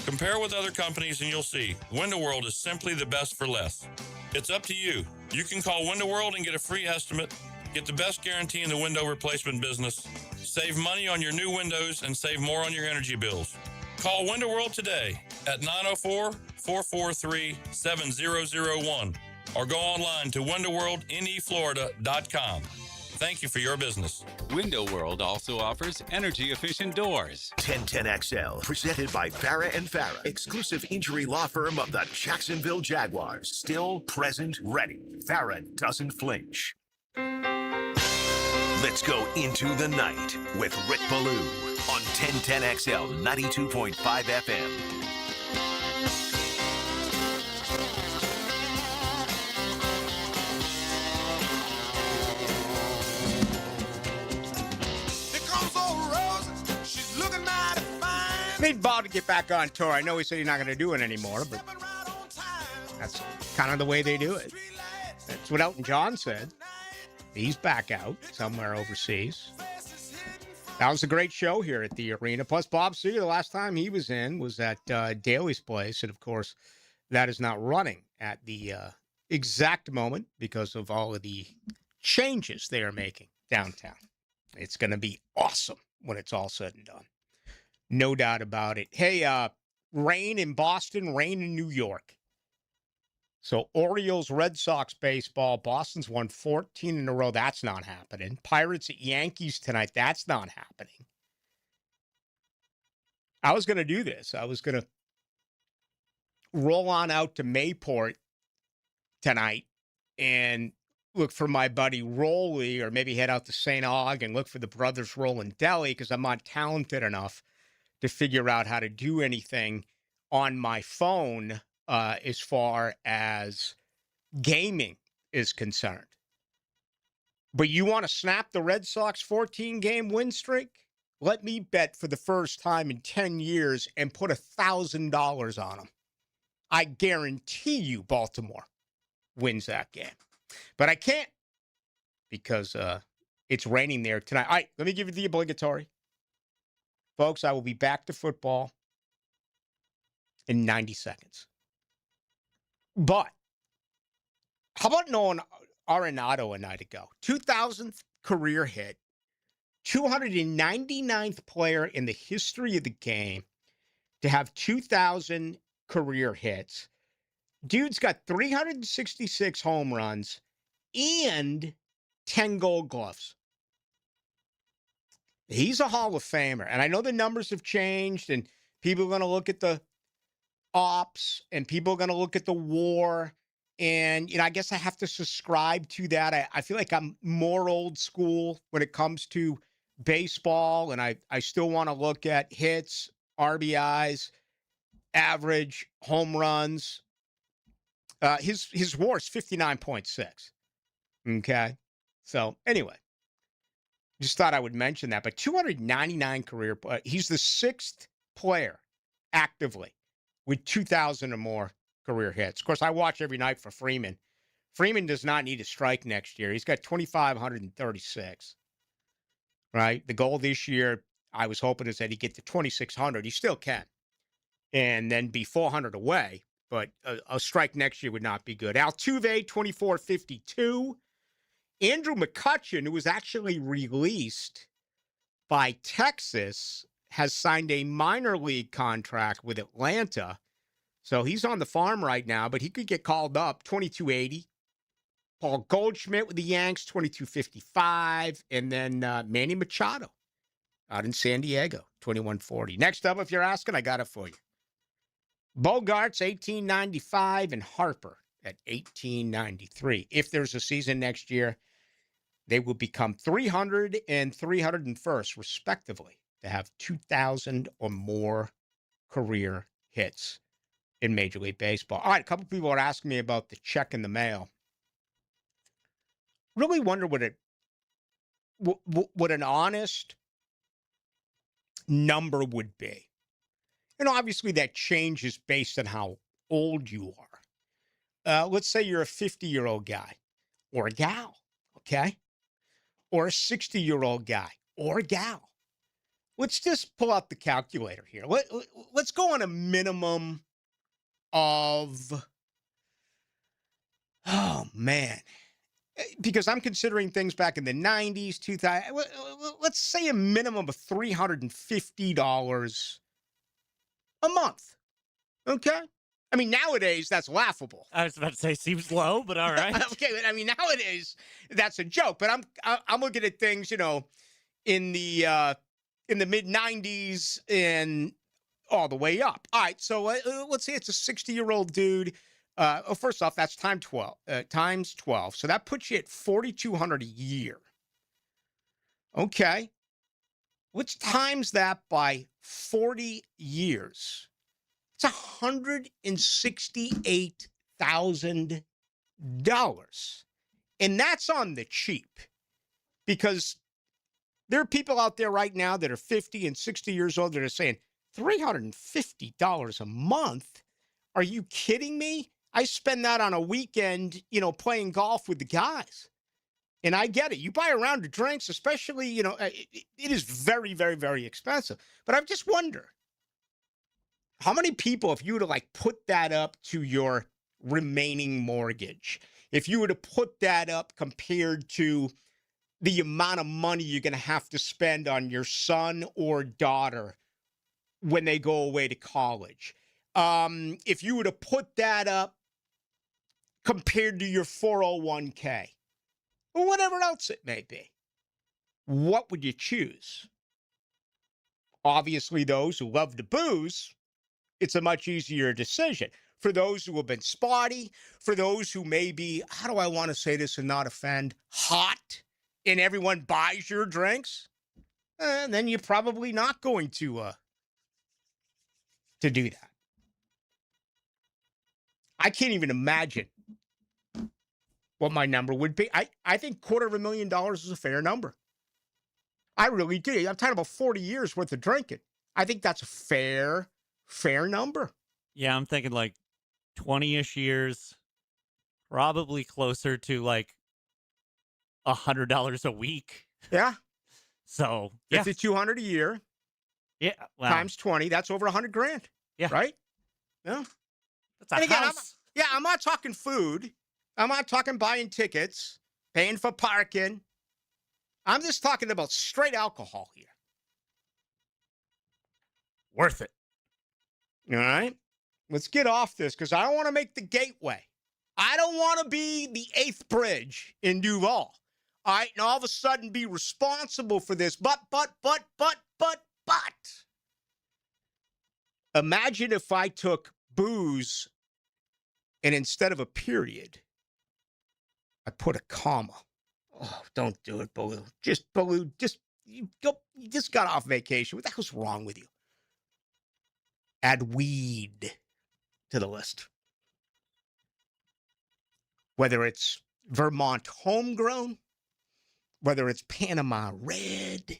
Compare with other companies and you'll see Window World is simply the best for less. It's up to you. You can call Window World and get a free estimate, get the best guarantee in the window replacement business, save money on your new windows, and save more on your energy bills. Call Window World today at 904-443-7001 or go online to windowworldneflorida.com. Thank you for your business. Window World also offers energy-efficient doors. 1010XL, presented by Farah and Farah, exclusive injury law firm of the Jacksonville Jaguars. Still, present, ready. Farah doesn't flinch. Let's go into the night with Rick Ballou on 1010XL 92.5 FM. Need Bob to get back on tour. I know he said he's not going to do it anymore, but that's kind of the way they do it. That's what Elton John said. He's back out somewhere overseas. That was a great show here at the arena. Plus, Bob Seger, the last time he was in was at Daly's place. And, of course, that is not running at the exact moment because of all of the changes they are making downtown. It's going to be awesome when it's all said and done. No doubt about it. Hey, rain in Boston, rain in New York. So Orioles, Red Sox baseball. Boston's won 14 in a row. That's not happening. Pirates at Yankees tonight. That's not happening. I was going to do this. I was going to roll on out to Mayport tonight and look for my buddy Rolly, or maybe head out to St. Aug and look for the brothers Roland Deli, because I'm not talented enough to figure out how to do anything on my phone as far as gaming is concerned. But you want to snap the Red Sox 14-game win streak? Let me bet for the first time in 10 years and put $1,000 on them. I guarantee you Baltimore wins that game. But I can't because it's raining there tonight. All right, let me give you the obligatory. Folks, I will be back to football in 90 seconds. But how about Nolan Arenado a night ago? 2,000th career hit, 299th player in the history of the game to have 2,000 career hits. Dude's got 366 home runs and 10 gold gloves. He's a Hall of Famer. And I know the numbers have changed, and people are going to look at the ops, and people are going to look at the WAR. And, I guess I have to subscribe to that. I feel like I'm more old school when it comes to baseball, and I still want to look at hits, RBIs, average, home runs. His WAR is 59.6. Okay? So, anyway. Just thought I would mention that. But 299 career, he's the 6th player actively with 2,000 or more career hits. Of course, I watch every night for Freeman. Freeman does not need a strike next year. He's got 2,536. Right? The goal this year, I was hoping is that he'd get to 2,600. He still can. And then be 400 away. But a strike next year would not be good. Altuve, 2,452. Andrew McCutchen, who was actually released by Texas, has signed a minor league contract with Atlanta. So he's on the farm right now, but he could get called up, 2,280. Paul Goldschmidt with the Yanks, 2,255. And then Manny Machado out in San Diego, 2,140. Next up, if you're asking, I got it for you. Bogarts, 1,895, and Harper at 1,893. If there's a season next year, they will become 300 and 301st, respectively, to have 2,000 or more career hits in Major League Baseball. All right, a couple people are asking me about the check in the mail. Really wonder what an honest number would be. And obviously that changes based on how old you are. Let's say you're a 50-year-old guy or a gal, okay? Or a 60-year-old guy or a gal. Let's just pull out the calculator here. Let's go on a minimum of, oh, man. Because I'm considering things back in the 90s, 2000. Let's say a minimum of $350 a month, okay? I mean, nowadays, that's laughable. I was about to say, seems low, but all right. Okay, I mean, nowadays, that's a joke. But I'm looking at things, in the mid-90s and all the way up. All right, so let's say it's a 60-year-old dude. First off, that's times 12. So that puts you at $4,200 a year. Okay. Let's times that by 40 years. It's $168,000. And that's on the cheap. Because there are people out there right now that are 50 and 60 years old that are saying, $350 a month? Are you kidding me? I spend that on a weekend, playing golf with the guys. And I get it. You buy a round of drinks, especially, it is very, very, very expensive. But I just wonder, how many people, if you were to put that up to your remaining mortgage, if you were to put that up compared to the amount of money you're going to have to spend on your son or daughter when they go away to college, if you were to put that up compared to your 401k, or whatever else it may be, what would you choose? Obviously, those who love to booze, it's a much easier decision. For those who have been spotty, for those who may be, how do I want to say this and not offend, hot, and everyone buys your drinks, then you're probably not going to do that. I can't even imagine what my number would be. I think $250,000 is a fair number. I really do. I'm talking about 40 years worth of drinking. I think that's a fair number. Yeah, I'm thinking 20-ish years, probably closer to $100 a week. Yeah. So, yeah. $5,200 a year. Yeah. Wow. times 20, that's over 100 grand. Yeah. Right? Yeah. That's a And again, house. I'm not talking food. I'm not talking buying tickets, paying for parking. I'm just talking about straight alcohol here. Worth it. All right? Let's get off this because I don't want to make the gateway. I don't want to be the 8th bridge in Duval. All right? And all of a sudden be responsible for this. But. Imagine if I took booze and instead of a period, I put a comma. Oh, don't do it, Ballou. Ballou, you just got off vacation. What the hell's wrong with you? Add weed to the list. Whether it's Vermont homegrown, whether it's Panama Red,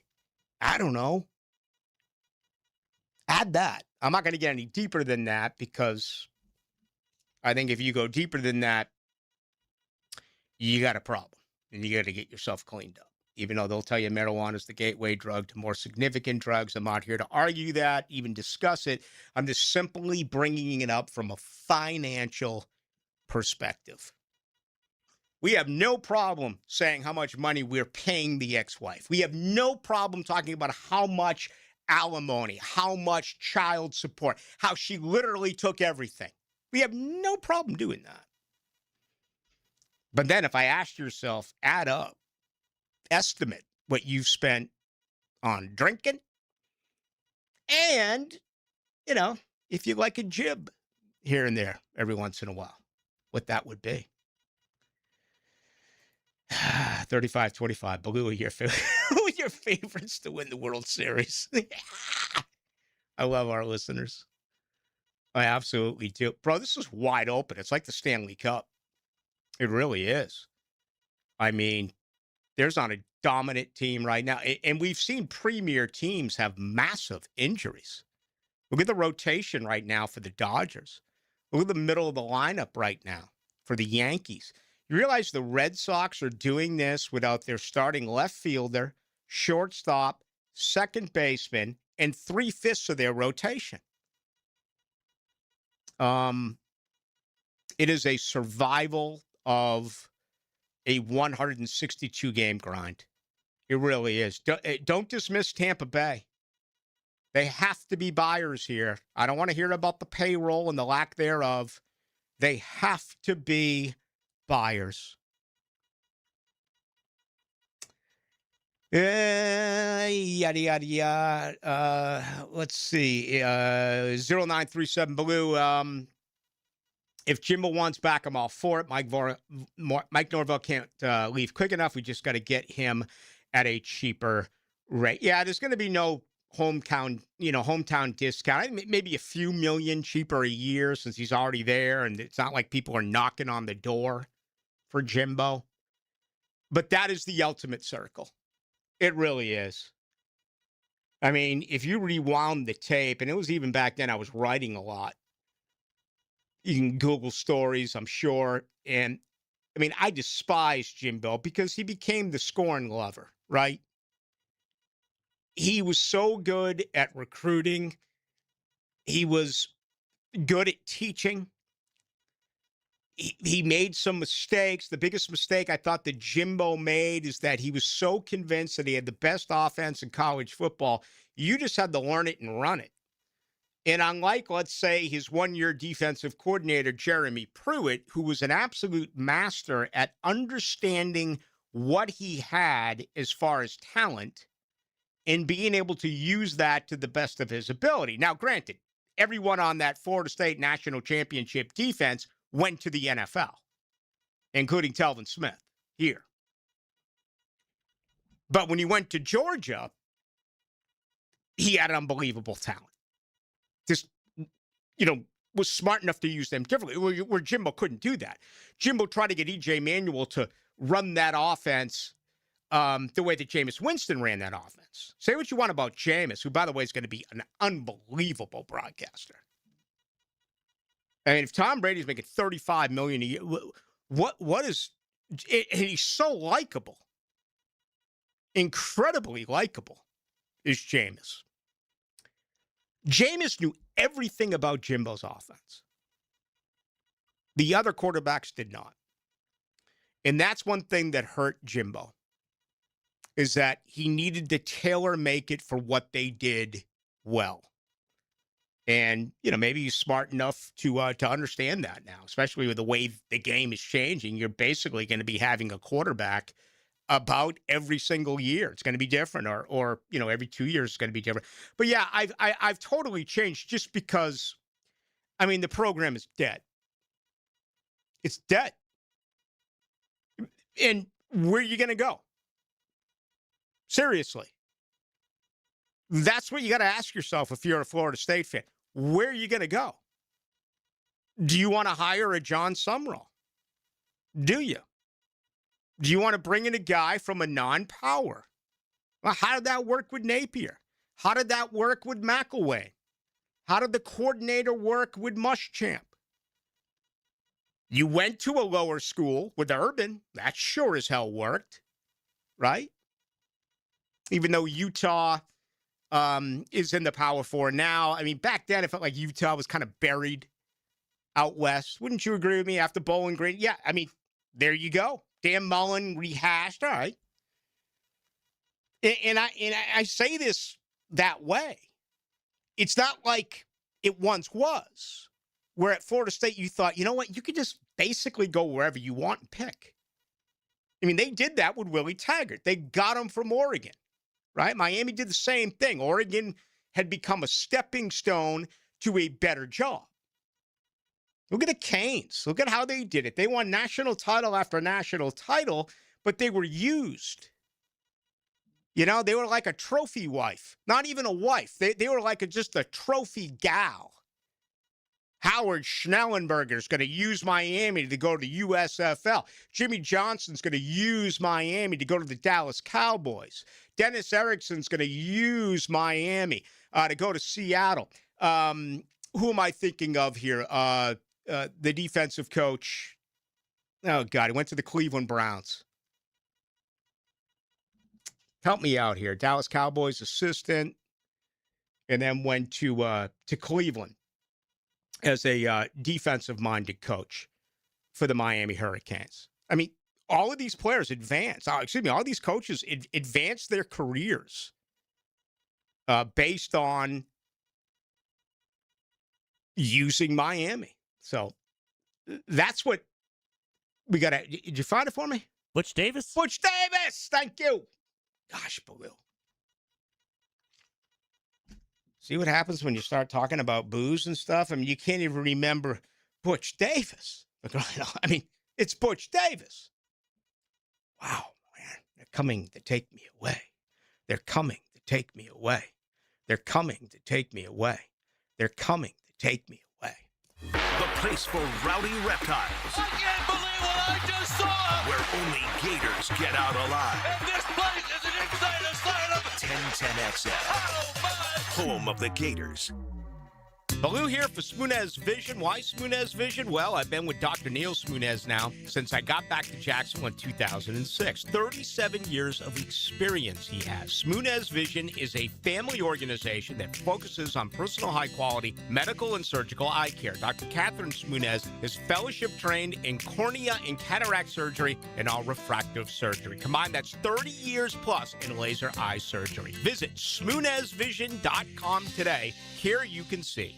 I don't know. Add that. I'm not going to get any deeper than that because I think if you go deeper than that, you got a problem and you got to get yourself cleaned up. Even though they'll tell you marijuana is the gateway drug to more significant drugs. I'm not here to argue that, even discuss it. I'm just simply bringing it up from a financial perspective. We have no problem saying how much money we're paying the ex-wife. We have no problem talking about how much alimony, how much child support, how she literally took everything. We have no problem doing that. But then if I ask yourself, add up, estimate what you've spent on drinking, and, if you like a jib here and there every once in a while, what that would be. 35-25, Ballou, your favorites to win the World Series. I love our listeners. I absolutely do. Bro, this is wide open. It's like the Stanley Cup. It really is. I mean, there's not a dominant team right now. And we've seen premier teams have massive injuries. Look at the rotation right now for the Dodgers. Look at the middle of the lineup right now for the Yankees. You realize the Red Sox are doing this without their starting left fielder, shortstop, second baseman, and 3/5 of their rotation. It is a survival of a 162-game grind. It really is. Don't dismiss Tampa Bay. They have to be buyers here. I don't want to hear about the payroll and the lack thereof. They have to be buyers. Yada, yada, yada. Let's see. 0937 Ballou. If Jimbo wants back, I'm all for it. Mike Norvell can't leave quick enough. We just got to get him at a cheaper rate. Yeah, there's going to be no hometown discount. Maybe a few million cheaper a year since he's already there, and it's not like people are knocking on the door for Jimbo. But that is the ultimate circle. It really is. I mean, if you rewound the tape, and it was even back then I was writing a lot. You can Google stories, I'm sure. And, I mean, I despise Jimbo because he became the scorn lover, right? He was so good at recruiting. He was good at teaching. He made some mistakes. The biggest mistake I thought that Jimbo made is that he was so convinced that he had the best offense in college football. You just had to learn it and run it. And unlike, let's say, his one-year defensive coordinator, Jeremy Pruitt, who was an absolute master at understanding what he had as far as talent and being able to use that to the best of his ability. Now, granted, everyone on that Florida State national championship defense went to the NFL, including Telvin Smith here. But when he went to Georgia, he had unbelievable talent. Just, was smart enough to use them differently, where Jimbo couldn't do that. Jimbo tried to get E.J. Manuel to run that offense the way that Jameis Winston ran that offense. Say what you want about Jameis, who, by the way, is going to be an unbelievable broadcaster. I mean, if Tom Brady's making $35 million a year, what is? And he's so likable, incredibly likable, is Jameis. Jameis knew everything about Jimbo's offense. The other quarterbacks did not. And that's one thing that hurt Jimbo, is that he needed to tailor make it for what they did well. And, maybe he's smart enough to understand that now, especially with the way the game is changing. You're basically going to be having a quarterback about every single year. It's going to be different, or every 2 years it's going to be different. But yeah, I've totally changed just because, the program is dead. It's dead. And where are you going to go? Seriously. That's what you got to ask yourself if you're a Florida State fan. Where are you going to go? Do you want to hire a John Sumrall? Do you? Do you want to bring in a guy from a non-power? Well, how did that work with Napier? How did that work with McElwain? How did the coordinator work with Muschamp? You went to a lower school with Urban. That sure as hell worked, right? Even though Utah is in the Power Four now. Back then it felt like Utah was kind of buried out west. Wouldn't you agree with me after Bowling Green? Yeah, there you go. Dan Mullen rehashed. All right. And I say this that way. It's not like it once was, where at Florida State you thought, you know what, you could just basically go wherever you want and pick. They did that with Willie Taggart. They got him from Oregon, right? Miami did the same thing. Oregon had become a stepping stone to a better job. Look at the Canes. Look at how they did it. They won national title after national title, but they were used. They were like a trophy wife. Not even a wife. They were like just a trophy gal. Howard Schnellenberger's going to use Miami to go to the USFL. Jimmy Johnson's going to use Miami to go to the Dallas Cowboys. Dennis Erickson's going to use Miami to go to Seattle. Who am I thinking of here? The defensive coach. Oh, God, he went to the Cleveland Browns. Help me out here. Dallas Cowboys assistant, and then went to Cleveland as a defensive-minded coach for the Miami Hurricanes. All of these players advanced. All these coaches advanced their careers based on using Miami. So that's what we got to. Did you find it for me? Butch Davis? Butch Davis! Thank you. Gosh, Ballou. See what happens when you start talking about booze and stuff? You can't even remember Butch Davis. It's Butch Davis. Wow, man. They're coming to take me away. They're coming to take me away. They're coming to take me away. They're coming to take me away. The place for rowdy reptiles. I can't believe what I just saw! Where only Gators get out alive. And this place is an inside asylum! 1010XL. Home of the Gators. Ballou here for Smunez Vision. Why Smunez Vision? Well, I've been with Dr. Neil Smunez now since I got back to Jacksonville in 2006. 37 years of experience he has. Smunez Vision is a family organization that focuses on personal high-quality medical and surgical eye care. Dr. Catherine Smunez is fellowship-trained in cornea and cataract surgery and all refractive surgery. Combined, that's 30 years plus in laser eye surgery. Visit SmunezVision.com today. Here you can see.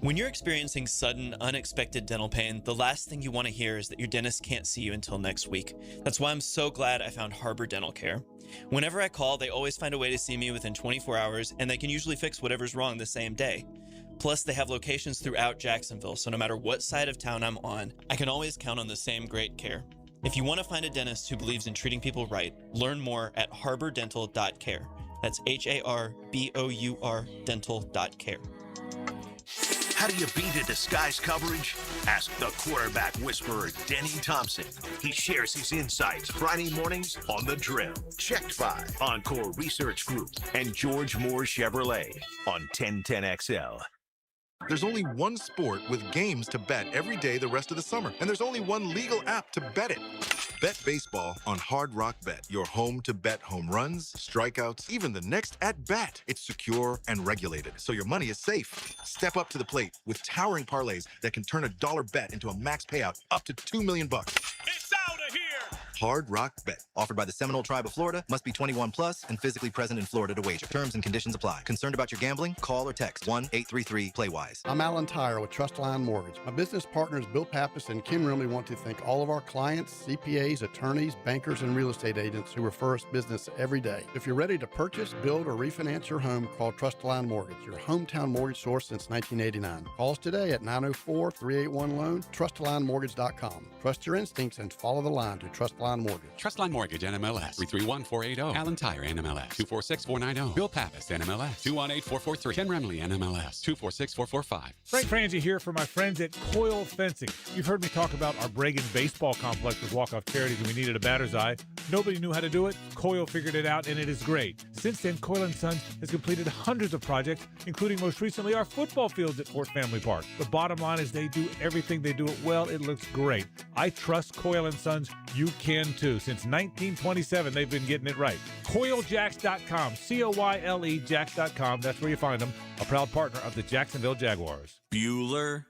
When you're experiencing sudden, unexpected dental pain, the last thing you want to hear is that your dentist can't see you until next week. That's why I'm so glad I found Harbor Dental Care. Whenever I call, they always find a way to see me within 24 hours, and they can usually fix whatever's wrong the same day. Plus, they have locations throughout Jacksonville, so no matter what side of town I'm on, I can always count on the same great care. If you want to find a dentist who believes in treating people right, learn more at harbordental.care. That's HARBOUR dental.care. How do you beat a disguise coverage? Ask the quarterback whisperer, Denny Thompson. He shares his insights Friday mornings on The Drill. Checked by Encore Research Group and George Moore Chevrolet on 1010XL. There's only one sport with games to bet every day the rest of the summer, and there's only one legal app to bet it. Bet baseball on Hard Rock Bet, your home to bet home runs, strikeouts, even the next at-bat. It's secure and regulated, so your money is safe. Step up to the plate with towering parlays that can turn a dollar bet into a max payout up to $2 million. It's out of here! Hard Rock Bet. Offered by the Seminole Tribe of Florida. Must be 21 plus and physically present in Florida to wager. Terms and conditions apply. Concerned about your gambling? Call or text 1-833-PLAY-WISE. I'm Alan Tyre with Trustline Mortgage. My business partners Bill Pappas and Kim Rimley want to thank all of our clients, CPAs, attorneys, bankers, and real estate agents who refer us business every day. If you're ready to purchase, build, or refinance your home, call Trustline Mortgage, your hometown mortgage source since 1989. Call us today at 904-381-LOAN, TrustlineMortgage.com. Trust your instincts and follow the line to Trustline Mortgage. Trustline Mortgage, NMLS 331480. Alan Tyre, NMLS 246490. Bill Pappas, NMLS 218443. Ken Remley, NMLS 246445. Frank Frangie here for my friends at Coyle Fencing. You've heard me talk about our Bregan baseball complex with walk-off charities and we needed a batter's eye. Nobody knew how to do it. Coyle figured it out, and it is great. Since then, Coyle & Sons has completed hundreds of projects, including most recently our football fields at Fort Family Park. The bottom line is they do everything. They do it well. It looks great. I trust Coyle & Sons. You can too. Since 1927, they've been getting it right. CoyleJacks.com. COYLE Jacks.com. That's where you find them. A proud partner of the Jacksonville Jaguars. Bueller.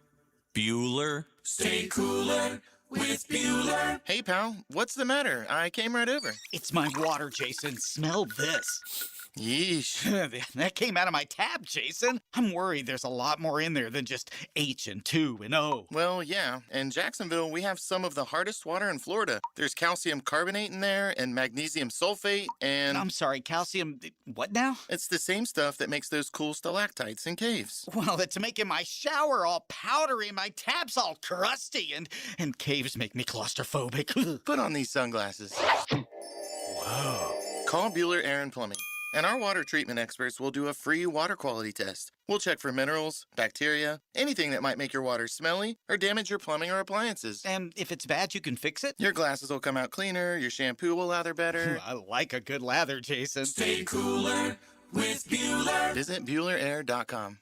Stay cooler with Bueller. Hey, pal, what's the matter? I came right over. It's my water, Jason. Smell this. Yeesh. That came out of my tap, Jason. I'm worried there's a lot more in there than just H and 2 and O. Well, yeah. In Jacksonville, we have some of the hardest water in Florida. There's calcium carbonate in there and magnesium sulfate and... I'm sorry, calcium... what now? It's the same stuff that makes those cool stalactites in caves. Well, it's making my shower all powdery and my taps all crusty and caves make me claustrophobic. Put on these sunglasses. Whoa. Call Bueller Air and Plumbing. And our water treatment experts will do a free water quality test. We'll check for minerals, bacteria, anything that might make your water smelly or damage your plumbing or appliances. And if it's bad, you can fix it? Your glasses will come out cleaner, your shampoo will lather better. I like a good lather, Jason. Stay cooler with Bueller. Visit BuellerAir.com.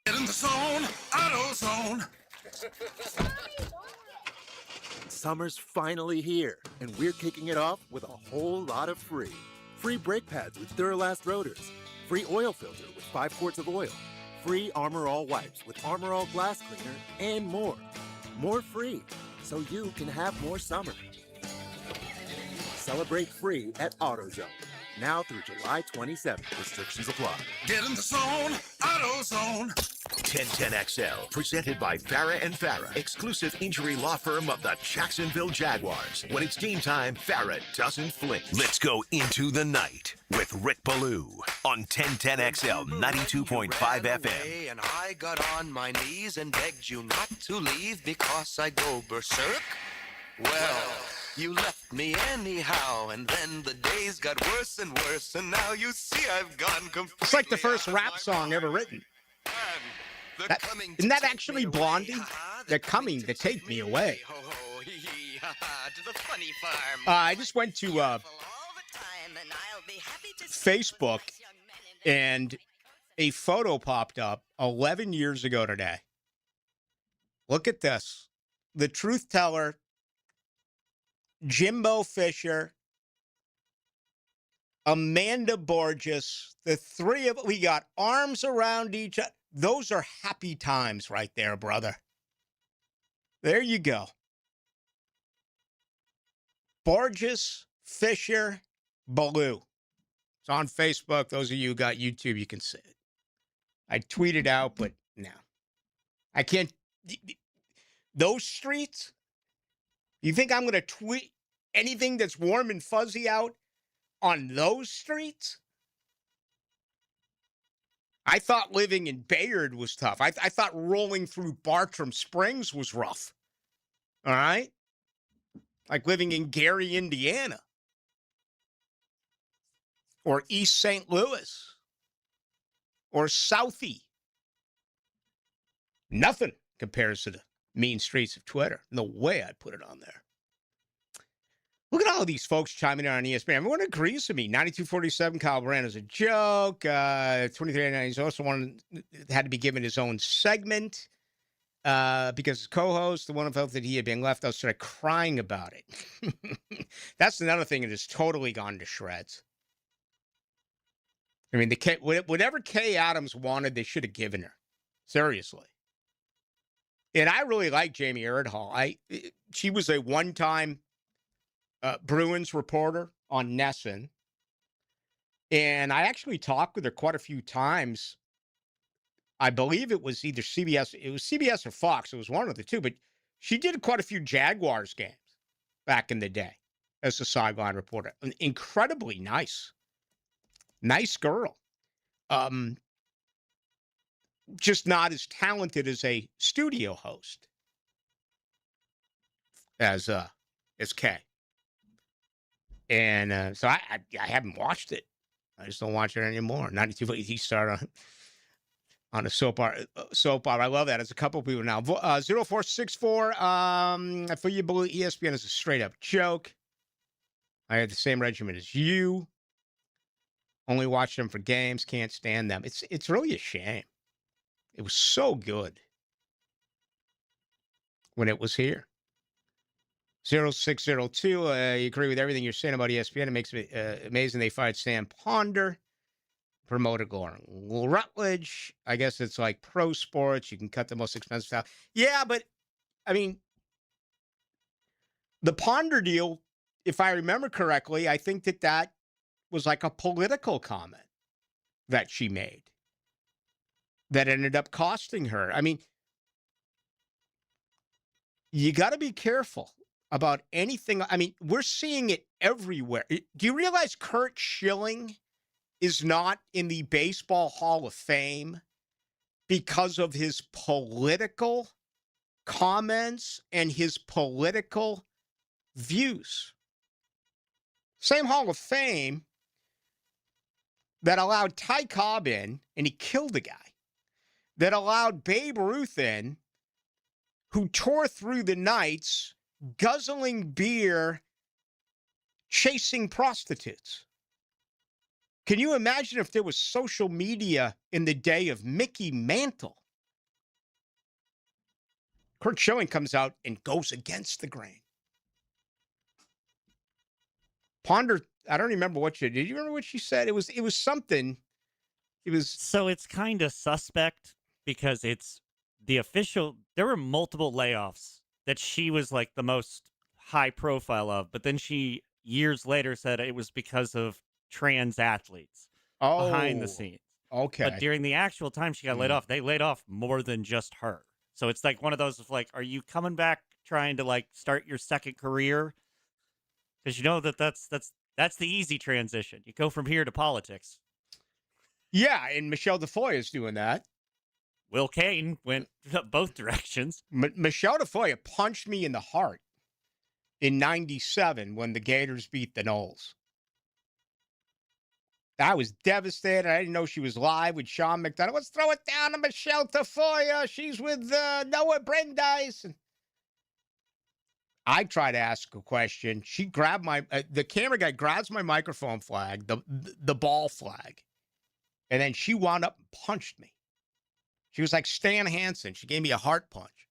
Get in the zone, AutoZone. Summer's finally here, and we're kicking it off with a whole lot of free. Free brake pads with Duralast rotors. Free oil filter with 5 quarts of oil. Free Armor All wipes with Armor All glass cleaner, and more. More free, so you can have more summer. Celebrate free at AutoZone. Now through July 27th. Restrictions apply. Get in the zone, AutoZone. 1010XL, presented by Farah and Farah, exclusive injury law firm of the Jacksonville Jaguars. When it's game time, Farah doesn't flinch. Let's go into the night with Rick Ballou on 1010XL 92.5 FM. And I got on my knees and begged you not to leave because I go berserk. Well, you left me anyhow, and then the days got worse and worse, and now you see I've gone completely. It's like the first rap song ever written. Isn't that actually Blondie? They're coming to take me away. I just went to Facebook, and a photo popped up 11 years ago today. Look at this. The truth teller, Jimbo Fisher, Amanda Borges, the three of we got arms around each other. Those are happy times right there, brother. There you go. Borges, Fisher, Ballou. It's on Facebook. Those of you who got YouTube, you can see it. I tweeted out, but no. I can't. Those streets? You think I'm going to tweet anything that's warm and fuzzy out on those streets? I thought living in Bayard was tough. I thought rolling through Bartram Springs was rough. All right? Like living in Gary, Indiana. Or East St. Louis. Or Southie. Nothing compares to the mean streets of Twitter. No way I'd put it on there. Look at all of these folks chiming in on ESPN. Everyone agrees with me. 9247, Kyle Brandt is a joke. 2389, he's also had to be given his own segment because his co-host, the one who felt that he had been left out, started crying about it. That's another thing that has totally gone to shreds. I mean, whatever Kay Adams wanted, they should have given her. Seriously. And I really like Jamie Erdhall. She was a one-time Bruins reporter on Nesson. And I actually talked with her quite a few times. I believe it was either CBS. It was CBS or Fox. It was one of the two. But she did quite a few Jaguars games back in the day as a sideline reporter. Incredibly nice. Nice girl. Just not as talented as a studio host as Kay. And so I haven't watched it. I just don't watch it anymore. 92, he started on a soap opera. I love that. It's a couple people now. 0464, I feel you believe ESPN is a straight up joke. I had the same regimen as you. Only watch them for games. Can't stand them. It's really a shame. It was so good when it was here. 0602, you agree with everything you're saying about ESPN. It makes me amazing they fired Sam Ponder, promoted Lauren Rutledge. I guess it's like pro sports. You can cut the most expensive stuff. Yeah, but, I mean, the Ponder deal, if I remember correctly, I think that was like a political comment that she made that ended up costing her. I mean, you got to be careful about anything. I mean, we're seeing it everywhere. Do you realize Curt Schilling is not in the Baseball Hall of Fame because of his political comments and his political views? Same Hall of Fame that allowed Ty Cobb in, and he killed a guy, that allowed Babe Ruth in, who tore through the nights, guzzling beer, chasing prostitutes. Can you imagine if there was social media in the day of Mickey Mantle? Curt Schilling comes out and goes against the grain. Ponder, I don't remember did you remember what she said? It was something. So it's kind of suspect because it's the official. There were multiple layoffs that she was like the most high profile of, but then she years later said it was because of trans athletes behind the scenes. Okay. But during the actual time she got laid off, they laid off more than just her. So it's like one of those of like, are you coming back trying to like start your second career? Because you know that's the easy transition. You go from here to politics. Yeah, and Michelle DeFoy is doing that. Will Cain went both directions. Michelle DeFoy punched me in the heart in '97 when the Gators beat the Knowles. I was devastated. I didn't know she was live with Sean McDonough. Let's throw it down to Michelle DeFoy. She's with Noah Brandeis. I tried to ask a question. She grabbed the camera guy grabs my microphone flag, the ball flag, and then she wound up and punched me. She was like Stan Hansen. She gave me a heart punch.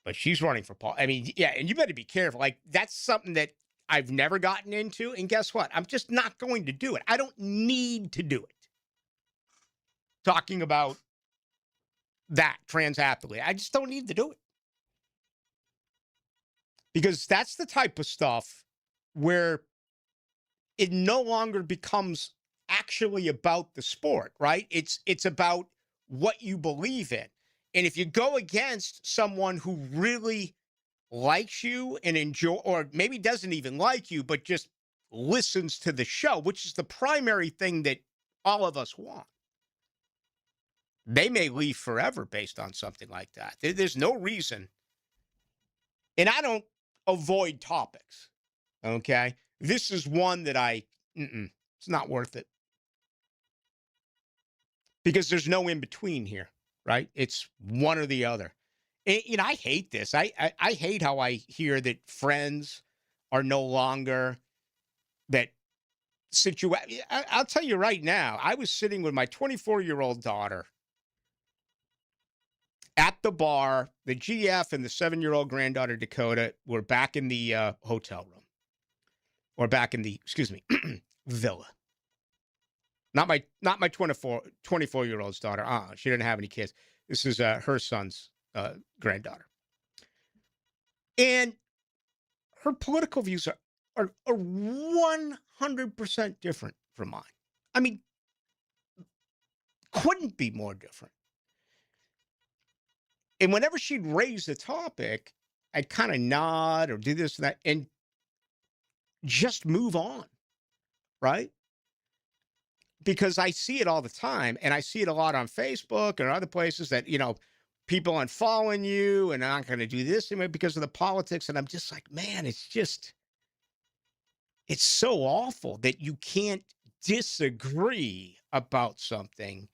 But she's running for Paul. I mean, yeah, and you better be careful. Like, that's something that I've never gotten into. And guess what? I'm just not going to do it. I don't need to do it. Talking about that trans athlete. I just don't need to do it. Because that's the type of stuff where it no longer becomes actually about the sport, right? It's about what you believe in. And if you go against someone who really likes you and enjoy, or maybe doesn't even like you, but just listens to the show, which is the primary thing that all of us want, they may leave forever based on something like that. There's no reason. And I don't avoid topics, okay? This is one that it's not worth it. Because there's no in between here, right? It's one or the other. And, I hate this. I hate how I hear that friends are no longer that situation. I'll tell you right now, I was sitting with my 24-year-old daughter at the bar. The GF and the 7-year-old granddaughter, Dakota, were back in the hotel room. Or back in the, villa. Not my 24-year-old's daughter. She didn't have any kids. This is her son's granddaughter. And her political views are 100% different from mine. I mean, couldn't be more different. And whenever she'd raise the topic, I'd kind of nod or do this and that and just move on, right? Because I see it all the time, and I see it a lot on Facebook and other places that, people unfollowing you and not going to do this because of the politics. And I'm just like, man, it's so awful that you can't disagree about something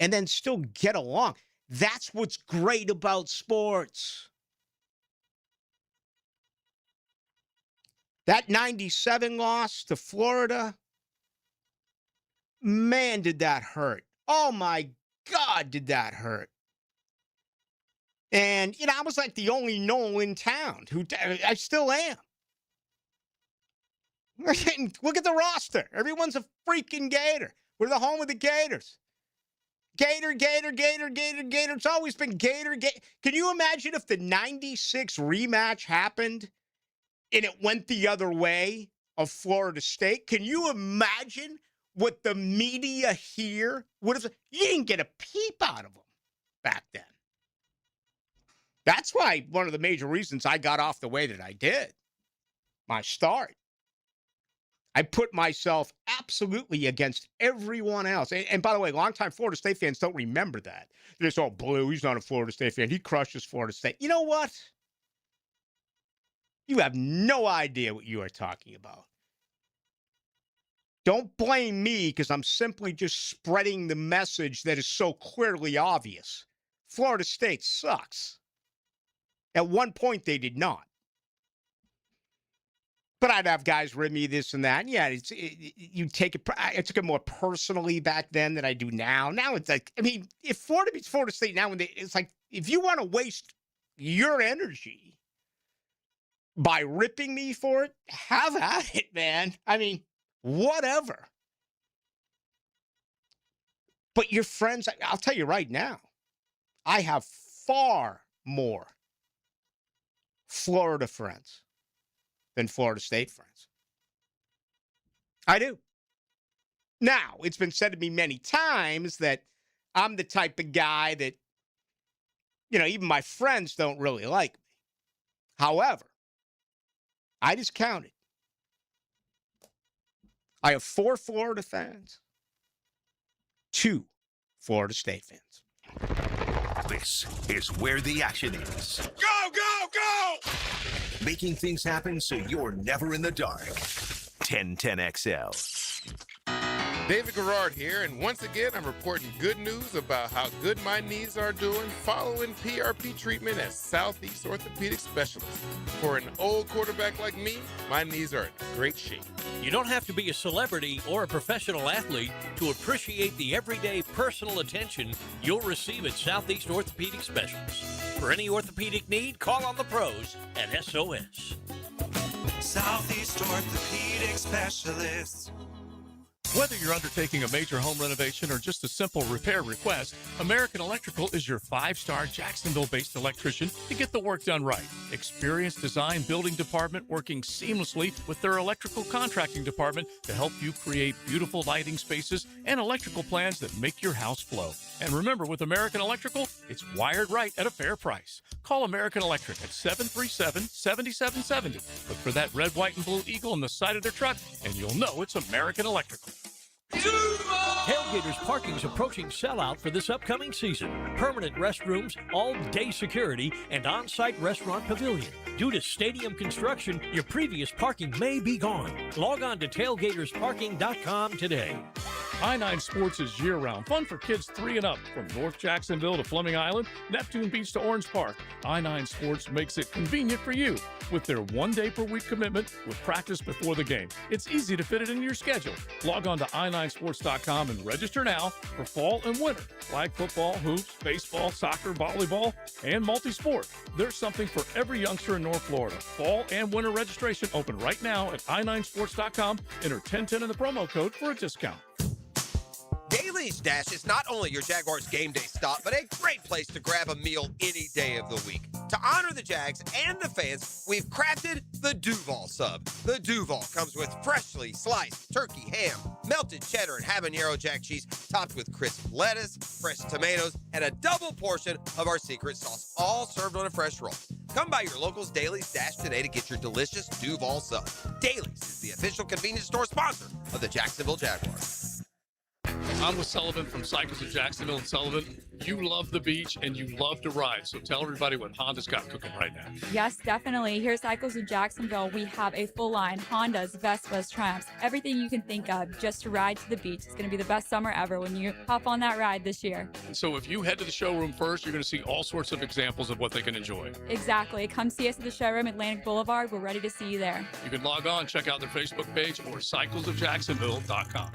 and then still get along. That's what's great about sports. That 97 loss to Florida, man, did that hurt. Oh, my God, did that hurt. And, I was like the only Noel in town I still am. Look at the roster. Everyone's a freaking Gator. We're the home of the Gators. Gator, Gator, Gator, Gator, Gator. It's always been Gator, Gator. Can you imagine if the 96 rematch happened and it went the other way of Florida State? Can you imagine what the media here would have? You didn't get a peep out of them back then. That's why one of the major reasons I got off the way that I did. My start. I put myself absolutely against everyone else. And by the way, longtime Florida State fans don't remember that. They're just, Blue, he's not a Florida State fan. He crushes Florida State. You know what? You have no idea what you are talking about. Don't blame me because I'm simply just spreading the message that is so clearly obvious. Florida State sucks. At one point, they did not. But I'd have guys rib me this and that. And yeah, you take it. I took it more personally back then than I do now. Now it's like, if Florida beats Florida State now, it's like, if you want to waste your energy by ripping me for it, have at it, man. Whatever. But your friends, I'll tell you right now, I have far more Florida friends than Florida State friends. I do. Now, it's been said to me many times that I'm the type of guy that, even my friends don't really like me. However, I just counted. I have 4 Florida fans, 2 Florida State fans. This is where the action is. Go, go, go! Making things happen so you're never in the dark. 1010XL. David Garrard here, and once again, I'm reporting good news about how good my knees are doing following PRP treatment at Southeast Orthopedic Specialists. For an old quarterback like me, my knees are in great shape. You don't have to be a celebrity or a professional athlete to appreciate the everyday personal attention you'll receive at Southeast Orthopedic Specialists. For any orthopedic need, call on the pros at SOS. Southeast Orthopedic Specialists. Whether you're undertaking a major home renovation or just a simple repair request, American Electrical is your 5-star Jacksonville-based electrician to get the work done right. Experienced design building department working seamlessly with their electrical contracting department to help you create beautiful lighting spaces and electrical plans that make your house flow. And remember, with American Electrical, it's wired right at a fair price. Call American Electric at 737-7770. Look for that red, white, and blue eagle on the side of their truck, and you'll know it's American Electrical. Tailgaters Parking's approaching sellout for this upcoming season. Permanent restrooms, all-day security, and on-site restaurant pavilion. Due to stadium construction, your previous parking may be gone. Log on to tailgatorsparking.com today. I-9 Sports is year-round. Fun for kids 3 and up. From North Jacksonville to Fleming Island, Neptune Beach to Orange Park, I-9 Sports makes it convenient for you with their 1-day-per-week commitment with practice before the game. It's easy to fit it into your schedule. Log on to i9sports.com and register now for fall and winter. Flag football, hoops, baseball, soccer, volleyball, and multi-sport. There's something for every youngster in North Florida. Fall and winter registration open right now at i9sports.com. Enter 1010 in the promo code for a discount. Daly's Dash is not only your Jaguars game day stop, but a great place to grab a meal any day of the week. To honor the Jags and the fans, we've crafted the Duval Sub. The Duval comes with freshly sliced turkey, ham, melted cheddar, and habanero jack cheese, topped with crisp lettuce, fresh tomatoes, and a double portion of our secret sauce, all served on a fresh roll. Come by your local's Daly's Dash today to get your delicious Duval Sub. Daly's is the official convenience store sponsor of the Jacksonville Jaguars. I'm with Sullivan from Cycles of Jacksonville. And Sullivan, you love the beach and you love to ride. So tell everybody what Honda's got cooking right now. Yes, definitely. Here at Cycles of Jacksonville, we have a full line: Hondas, Vespas, Triumphs, everything you can think of just to ride to the beach. It's going to be the best summer ever when you hop on that ride this year. And so if you head to the showroom first, you're going to see all sorts of examples of what they can enjoy. Exactly. Come see us at the showroom, Atlantic Boulevard. We're ready to see you there. You can log on, check out their Facebook page or cyclesofjacksonville.com.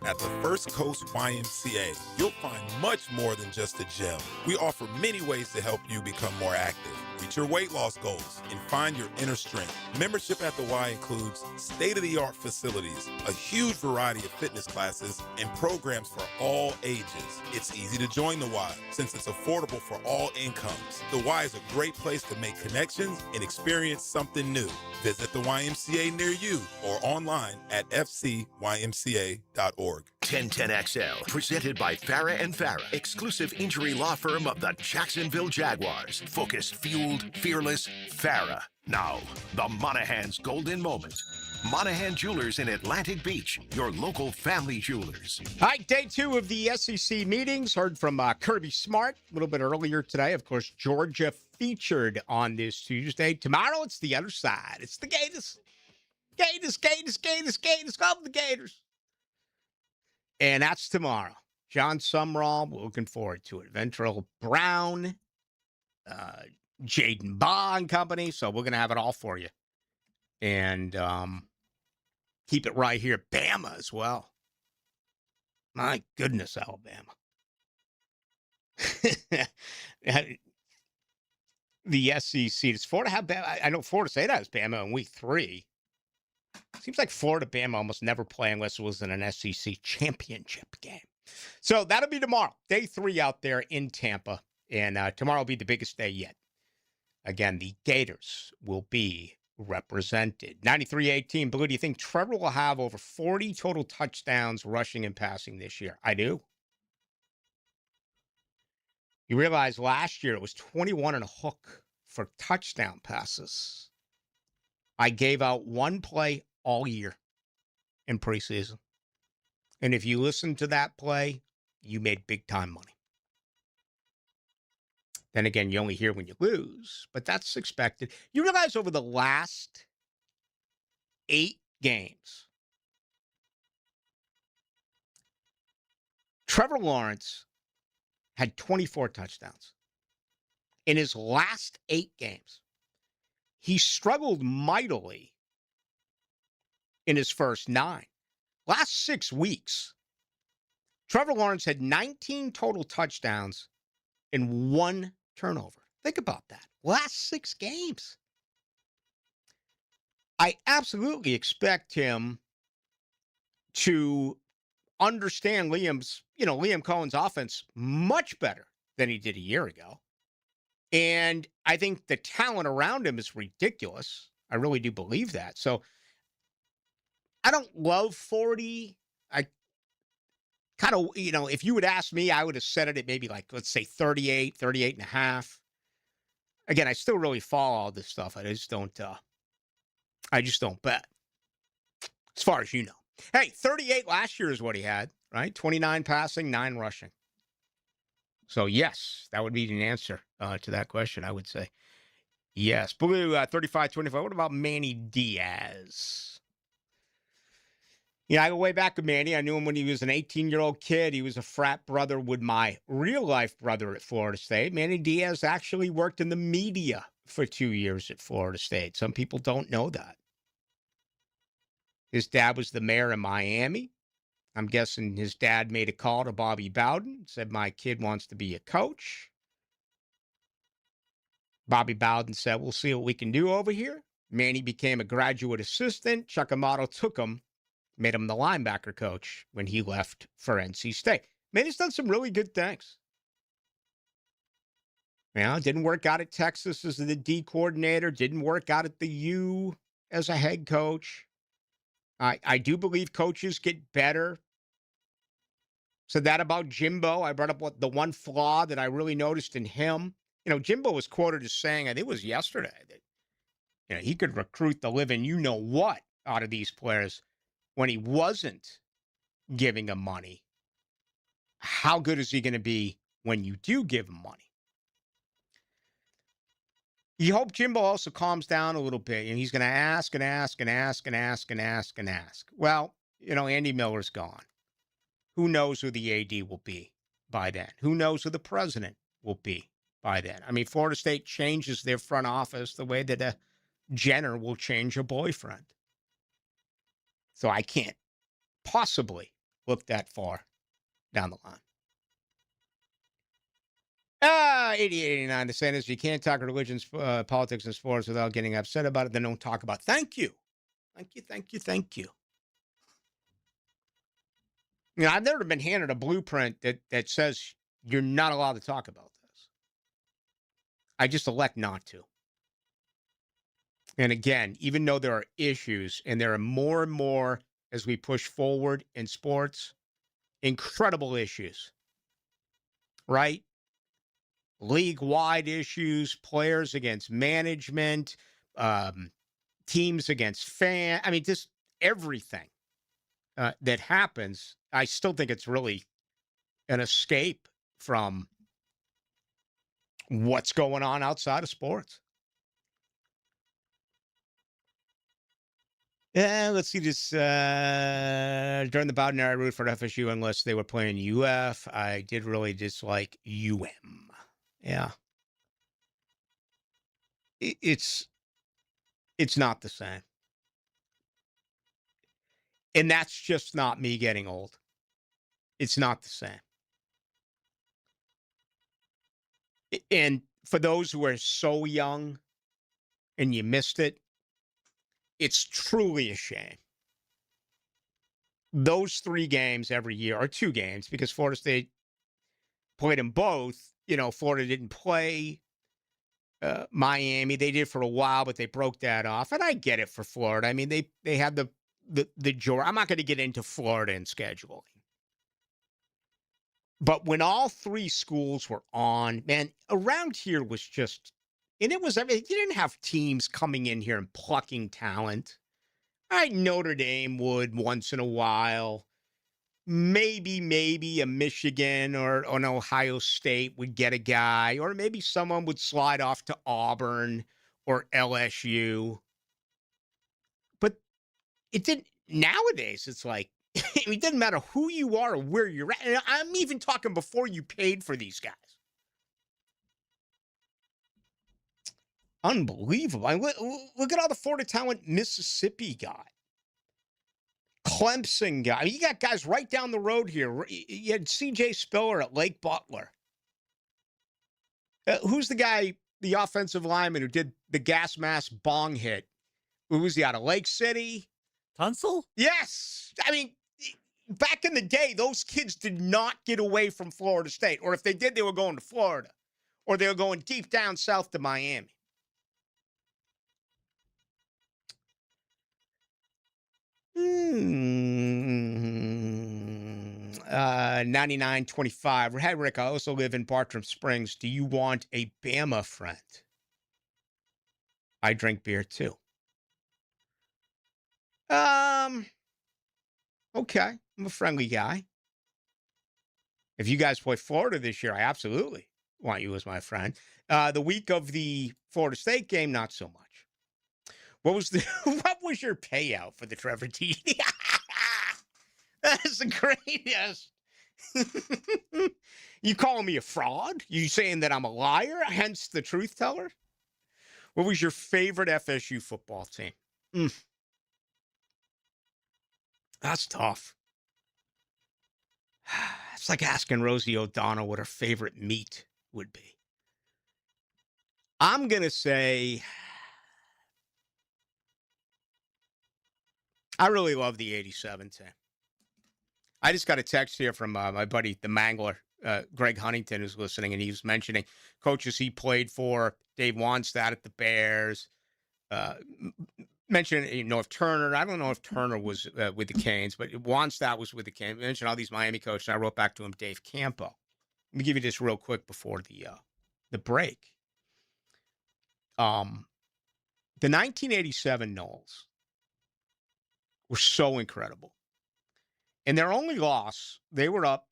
At the First Coast YMCA, you'll find much more than just a gym. We offer many ways to help you become more active, reach your weight loss goals, and find your inner strength. Membership at the Y includes state-of-the-art facilities, a huge variety of fitness classes, and programs for all ages. It's easy to join the Y since it's affordable for all incomes. The Y is a great place to make connections and experience something new. Visit the YMCA near you or online at fcymca.org. 1010XL, presented by Farah and Farah, exclusive injury law firm of the Jacksonville Jaguars. Focus, fueled, fearless, Farah. Now, the Monahan's golden moment. Monahan Jewelers in Atlantic Beach, your local family jewelers. All right, day 2 of the SEC meetings. Heard from Kirby Smart a little bit earlier today. Of course, Georgia featured on this Tuesday. Tomorrow, it's the other side. It's the Gators. Gators. Come the Gators. And that's tomorrow. John Sumrall, we're looking forward to it. Ventrell Brown, Jaden Baugh and company. So we're going to have it all for you. And keep it right here. Bama as well. My goodness, Alabama. The SEC. Does Florida have Bama? I know Florida State has Bama in week 3. Seems like Florida Bama almost never play unless it was in an SEC championship game. So that'll be tomorrow. Day 3 out there in Tampa. And tomorrow will be the biggest day yet. Again, the Gators will be represented. 93-18. Blue, do you think Trevor will have over 40 total touchdowns rushing and passing this year? I do. You realize last year it was 21 and a hook for touchdown passes. I gave out one play all year in preseason. And if you listen to that play, you made big time money. Then again, you only hear when you lose, but that's expected. You realize over the last 8 games, Trevor Lawrence had 24 touchdowns. In his last 8 games, he struggled mightily in his first 9. Last 6 weeks, Trevor Lawrence had 19 total touchdowns and 1 turnover. Think about that. Last 6 games. I absolutely expect him to understand Liam Cohen's offense much better than he did a year ago. And I think the talent around him is ridiculous. I really do believe that. So I don't love 40. I kind of, if you would ask me, I would have set it at maybe like, let's say 38 and a half. Again, I still really follow all this stuff. I just don't bet. As far as you know. Hey, 38 last year is what he had, right? 29 passing, 9 rushing. So, yes, that would be an answer to that question, I would say. Yes. Blue, 35-25. What about Manny Diaz? I go way back to Manny. I knew him when he was an 18-year-old kid. He was a frat brother with my real-life brother at Florida State. Manny Diaz actually worked in the media for 2 years at Florida State. Some people don't know that. His dad was the mayor of Miami. I'm guessing his dad made a call to Bobby Bowden, said, my kid wants to be a coach. Bobby Bowden said, we'll see what we can do over here. Manny became a graduate assistant. Chuck Amato took him, made him the linebacker coach when he left for NC State. Manny's done some really good things. It didn't work out at Texas as the D coordinator. Didn't work out at the U as a head coach. I do believe coaches get better. Said that about Jimbo. I brought up the one flaw that I really noticed in him. Jimbo was quoted as saying, I think it was yesterday, that he could recruit the living you-know-what out of these players when he wasn't giving them money. How good is he going to be when you do give him money? You hope Jimbo also calms down a little bit, and he's going to ask and ask and ask and ask and ask and ask. Well, Andy Miller's gone. Who knows who the AD will be by then? Who knows who the president will be by then? Florida State changes their front office the way that a Jenner will change a boyfriend. So I can't possibly look that far down the line. 8889 to say this. You can't talk religion, politics, and sports without getting upset about it. Then don't talk about it. Thank you. Thank you. I've never been handed a blueprint that says you're not allowed to talk about this. I just elect not to. And again, even though there are issues, and there are more and more as we push forward in sports, incredible issues, right? League-wide issues, players against management, teams against fans. Just everything that happens. I still think it's really an escape from what's going on outside of sports. Let's see this. During the Bowden era, I rooted for FSU unless they were playing UF. I did really dislike UM. Yeah. It's not the same. And that's just not me getting old. It's not the same. And for those who are so young and you missed it, it's truly a shame. Those 3 games every year, or 2 games, because Florida State played them both. Florida didn't play Miami. They did for a while, but they broke that off. And I get it for Florida. They had the joy. I'm not going to get into Florida and scheduling. But when all 3 schools were on, man, around here was just, and it was, you didn't have teams coming in here and plucking talent. Notre Dame would once in a while. Maybe a Michigan or an Ohio State would get a guy, or maybe someone would slide off to Auburn or LSU. But it didn't. Nowadays, it's like, it doesn't matter who you are or where you're at. And I'm even talking before you paid for these guys. Unbelievable. Look at all the Florida talent Mississippi got. Clemson guy. You got guys right down the road here. You had C.J. Spiller at Lake Butler. Who's the guy, the offensive lineman who did the gas mask bong hit? Who was he out of Lake City? Tunsil? Yes. Back in the day, those kids did not get away from Florida State. Or if they did, they were going to Florida. Or they were going deep down south to Miami. 9925. Hey, Rick, I also live in Bartram Springs. Do you want a Bama friend? I drink beer too. Okay. I'm a friendly guy. If you guys play Florida this year, I absolutely want you as my friend. The week of the Florida State game, not so much. What was your payout for the Trevor T? That is the greatest. You calling me a fraud? You saying that I'm a liar, hence the truth teller? What was your favorite FSU football team? That's tough. It's like asking Rosie O'Donnell what her favorite meat would be. I'm going to say I really love the 87 team. I just got a text here from my buddy, the Mangler, Greg Huntington, who's listening, and he was mentioning coaches he played for, Dave Wanstad at the Bears, mentioned North Turner. I don't know if Turner was with the Canes, but Wanstad was with the Canes. Mentioned all these Miami coaches, and I wrote back to him, Dave Campo. Let me give you this real quick before the break. The 1987 Noles were so incredible. In their only loss, they were up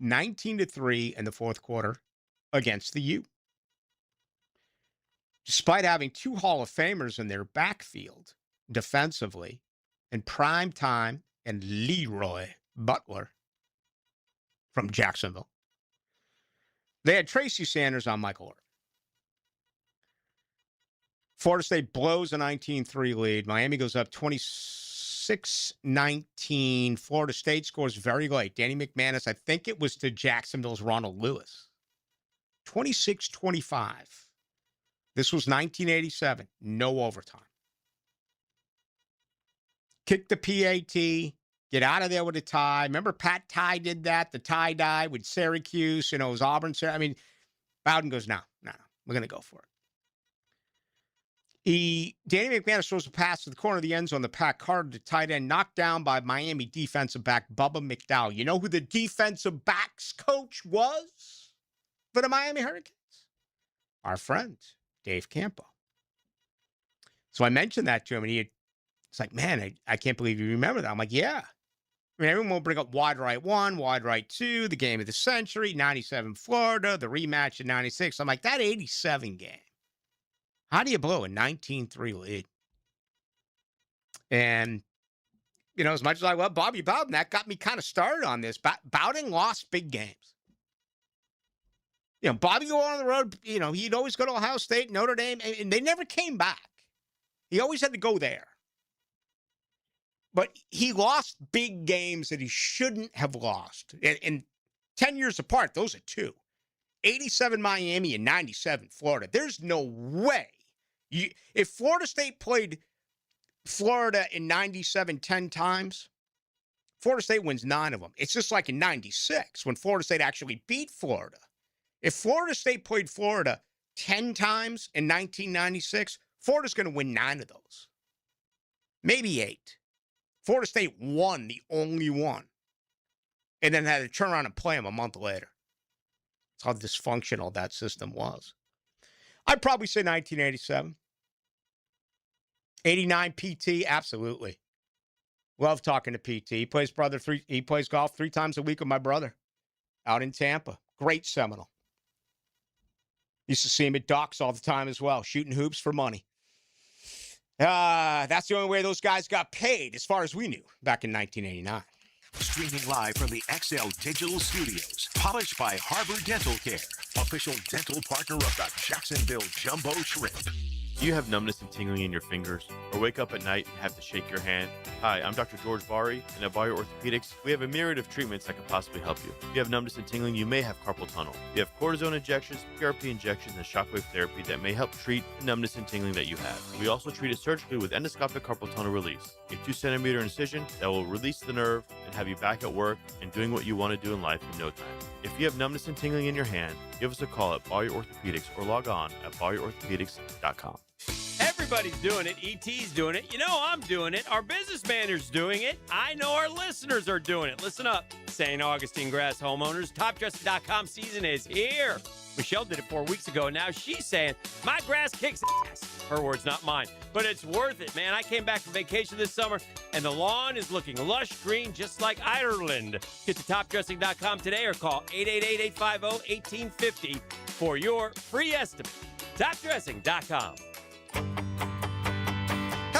19-3 in the fourth quarter against the U. Despite having two Hall of Famers in their backfield defensively, in prime time and Leroy Butler from Jacksonville, they had Tracy Sanders on Michael Irvin. Florida State blows a 19-3 lead. Miami goes up 26-19. Florida State scores very late. Danny McManus, I think it was to Jacksonville's Ronald Lewis. 26-25. This was 1987. No overtime. Kick the PAT. Get out of there with a tie. Remember Pat Tye did that? The tie-dye with Syracuse. It was Auburn. I mean, Bowden goes, no. We're going to go for it. Danny McManus throws a pass to the corner of the end zone. The Pat Carter, the tight end, knocked down by Miami defensive back Bubba McDowell. You know who the defensive backs coach was for the Miami Hurricanes? Our friend, Dave Campo. So I mentioned that to him, and it's like, man, I can't believe you remember that. I'm like, yeah. I mean, everyone will bring up wide right 1, wide right 2, the game of the century, 97 Florida, the rematch in 96. I'm like, that 87 game. How do you blow a 19-3 lead? And, as much as I love Bobby Bowden, that got me kind of started on this. Bowden lost big games. Bobby go on the road, he'd always go to Ohio State, Notre Dame, and they never came back. He always had to go there. But he lost big games that he shouldn't have lost. And 10 years apart, those are two. 87 Miami and 97 Florida. There's no way. If Florida State played Florida in 97 10 times, Florida State wins 9 of them. It's just like in 96 when Florida State actually beat Florida. If Florida State played Florida 10 times in 1996, Florida's going to win 9 of those. Maybe 8. Florida State won the only one. And then had to turn around and play them a month later. That's how dysfunctional that system was. I'd probably say 1987. 89 PT, absolutely. Love talking to PT. He plays golf 3 times a week with my brother out in Tampa. Great Seminole. Used to see him at docks all the time as well, shooting hoops for money. That's the only way those guys got paid, as far as we knew, back in 1989. Streaming live from the XL Digital Studios. Polished by Harbor Dental Care. Official dental partner of the Jacksonville Jumbo Shrimp. Do you have numbness and tingling in your fingers? Or wake up at night and have to shake your hand? Hi, I'm Dr. George Bari, and at Bari Orthopedics, we have a myriad of treatments that can possibly help you. If you have numbness and tingling, you may have carpal tunnel. We have cortisone injections, PRP injections, and shockwave therapy that may help treat the numbness and tingling that you have. We also treat it surgically with endoscopic carpal tunnel release, a 2-centimeter incision that will release the nerve and have you back at work and doing what you want to do in life in no time. If you have numbness and tingling in your hand, give us a call at Bari Orthopedics or log on at bariorthopedics.com. Everybody's doing it. ET's doing it. You know I'm doing it. Our business manager's doing it. I know our listeners are doing it. Listen up. St. Augustine Grass homeowners, topdressing.com season is here. Michelle did it 4 weeks ago. Now she's saying, my grass kicks ass. Her words, not mine. But it's worth it, man. I came back from vacation this summer, and the lawn is looking lush green just like Ireland. Get to topdressing.com today or call 888-850-1850 for your free estimate. Topdressing.com.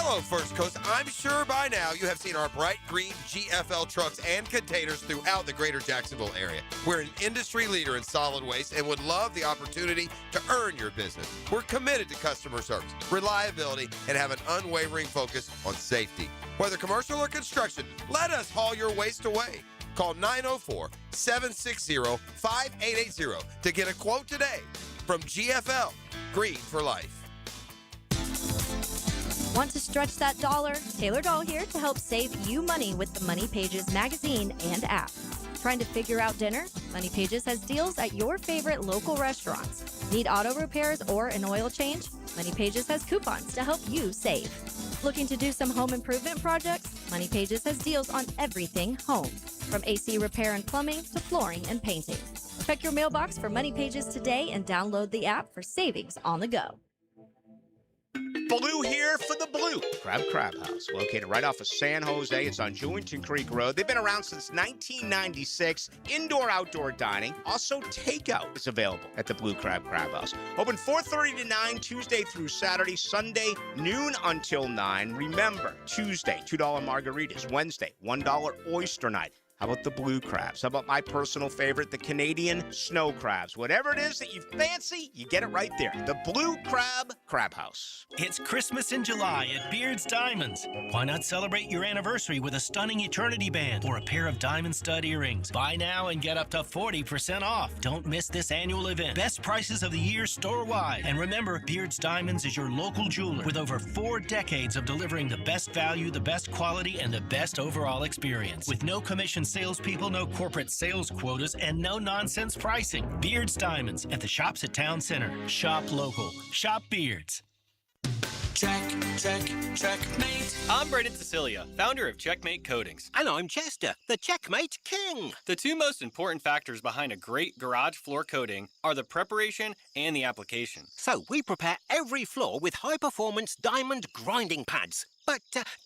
Hello, First Coast. I'm sure by now you have seen our bright green GFL trucks and containers throughout the greater Jacksonville area. We're an industry leader in solid waste and would love the opportunity to earn your business. We're committed to customer service, reliability, and have an unwavering focus on safety. Whether commercial or construction, let us haul your waste away. Call 904-760-5880 to get a quote today. From GFL, Green for Life. Want to stretch that dollar? Taylor Doll here to help save you money with the Money Pages magazine and app. Trying to figure out dinner? Money Pages has deals at your favorite local restaurants. Need auto repairs or an oil change? Money Pages has coupons to help you save. Looking to do some home improvement projects? Money Pages has deals on everything home, from AC repair and plumbing to flooring and painting. Check your mailbox for Money Pages today and download the app for savings on the go. Ballou here for the Blue Crab House, located right off of San Jose. It's on Jewington Creek Road. They've been around since 1996. Indoor-outdoor dining. Also, takeout is available at the Blue Crab House. Open 4:30 to 9, Tuesday through Saturday. Sunday, noon until 9. Remember, Tuesday, $2 margaritas. Wednesday, $1 oyster night. How about the blue crabs? How about my personal favorite, the Canadian snow crabs? Whatever it is that you fancy, you get it right there. The Blue Crab House. It's Christmas in July at Beard's Diamonds. Why not celebrate your anniversary with a stunning eternity band or a pair of diamond stud earrings? Buy now and get up to 40% off. Don't miss this annual event. Best prices of the year store-wide. And remember, Beard's Diamonds is your local jeweler with over 4 decades of delivering the best value, the best quality, and the best overall experience. With no commission salespeople, no corporate sales quotas, and no nonsense pricing. Beard's Diamonds at the shops at Town Center. Shop local. Shop Beards. Checkmate. I'm Braden Cecilia, founder of Checkmate Coatings. And I'm Chester, the Checkmate King. The two most important factors behind a great garage floor coating are the preparation and the application. So we prepare every floor with high-performance diamond grinding pads. But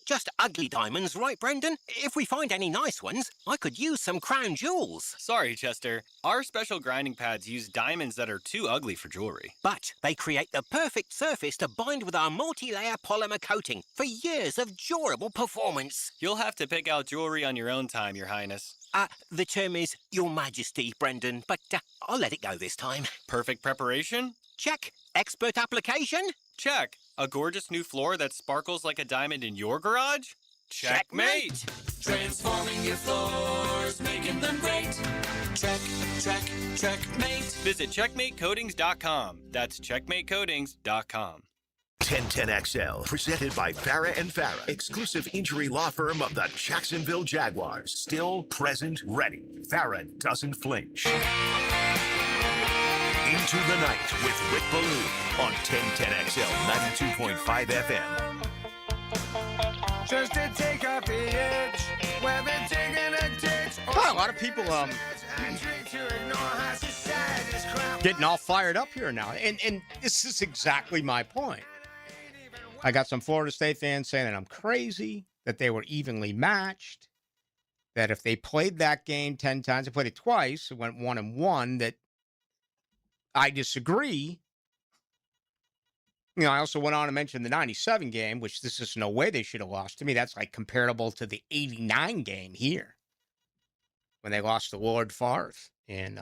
just ugly diamonds, right, Brendan? If we find any nice ones, I could use some crown jewels. Sorry, Chester. Our special grinding pads use diamonds that are too ugly for jewelry. But they create the perfect surface to bind with our multi-layer polymer coating for years of durable performance. You'll have to pick out jewelry on your own time, Your Highness. The term is Your Majesty, Brendan, but I'll let it go this time. Perfect preparation? Check. Expert application? Check. A gorgeous new floor that sparkles like a diamond in your garage? Checkmate! Transforming your floors, making them great. Checkmate. Visit checkmatecoatings.com. That's checkmatecoatings.com. 1010XL, presented by Farah and Farah, exclusive injury law firm of the Jacksonville Jaguars. Still present, ready. Farah doesn't flinch. Into the Night with Rick Ballou on 1010XL 92.5 FM. Just to take off the edge, where they're taking a ditch. A lot of people getting all fired up here now. And this is exactly my point. I got some Florida State fans saying that I'm crazy, that they were evenly matched, that if they played that game 10 times, they played it twice, it went 1-1, that I disagree. You know, I also went on to mention the 97 game, which this is no way they should have lost. To me, that's like comparable to the 89 game here when they lost to Lord Favre in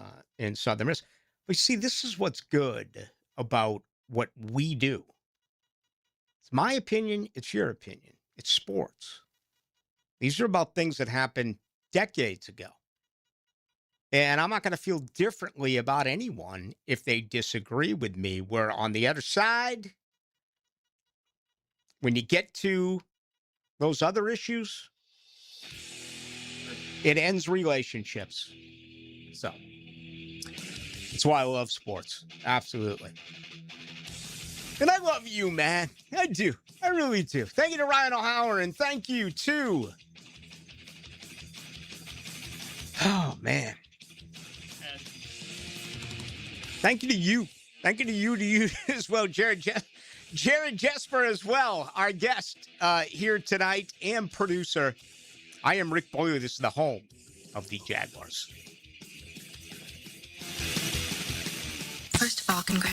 Southern Miss. But see, this is what's good about what we do. It's my opinion. It's your opinion. It's sports. These are about things that happened decades ago. And I'm not going to feel differently about anyone if they disagree with me. Where on the other side, when you get to those other issues, it ends relationships. So that's why I love sports. Absolutely. And I love you, man. I do. I really do. Thank you to Ryan O'Hauer, and thank you to... Oh, man. Thank you to you. Thank you to you as well, Jared Jesper as well, our guest here tonight and producer. I am Rick Ballou. This is the home of the Jaguars. First of all, congrats.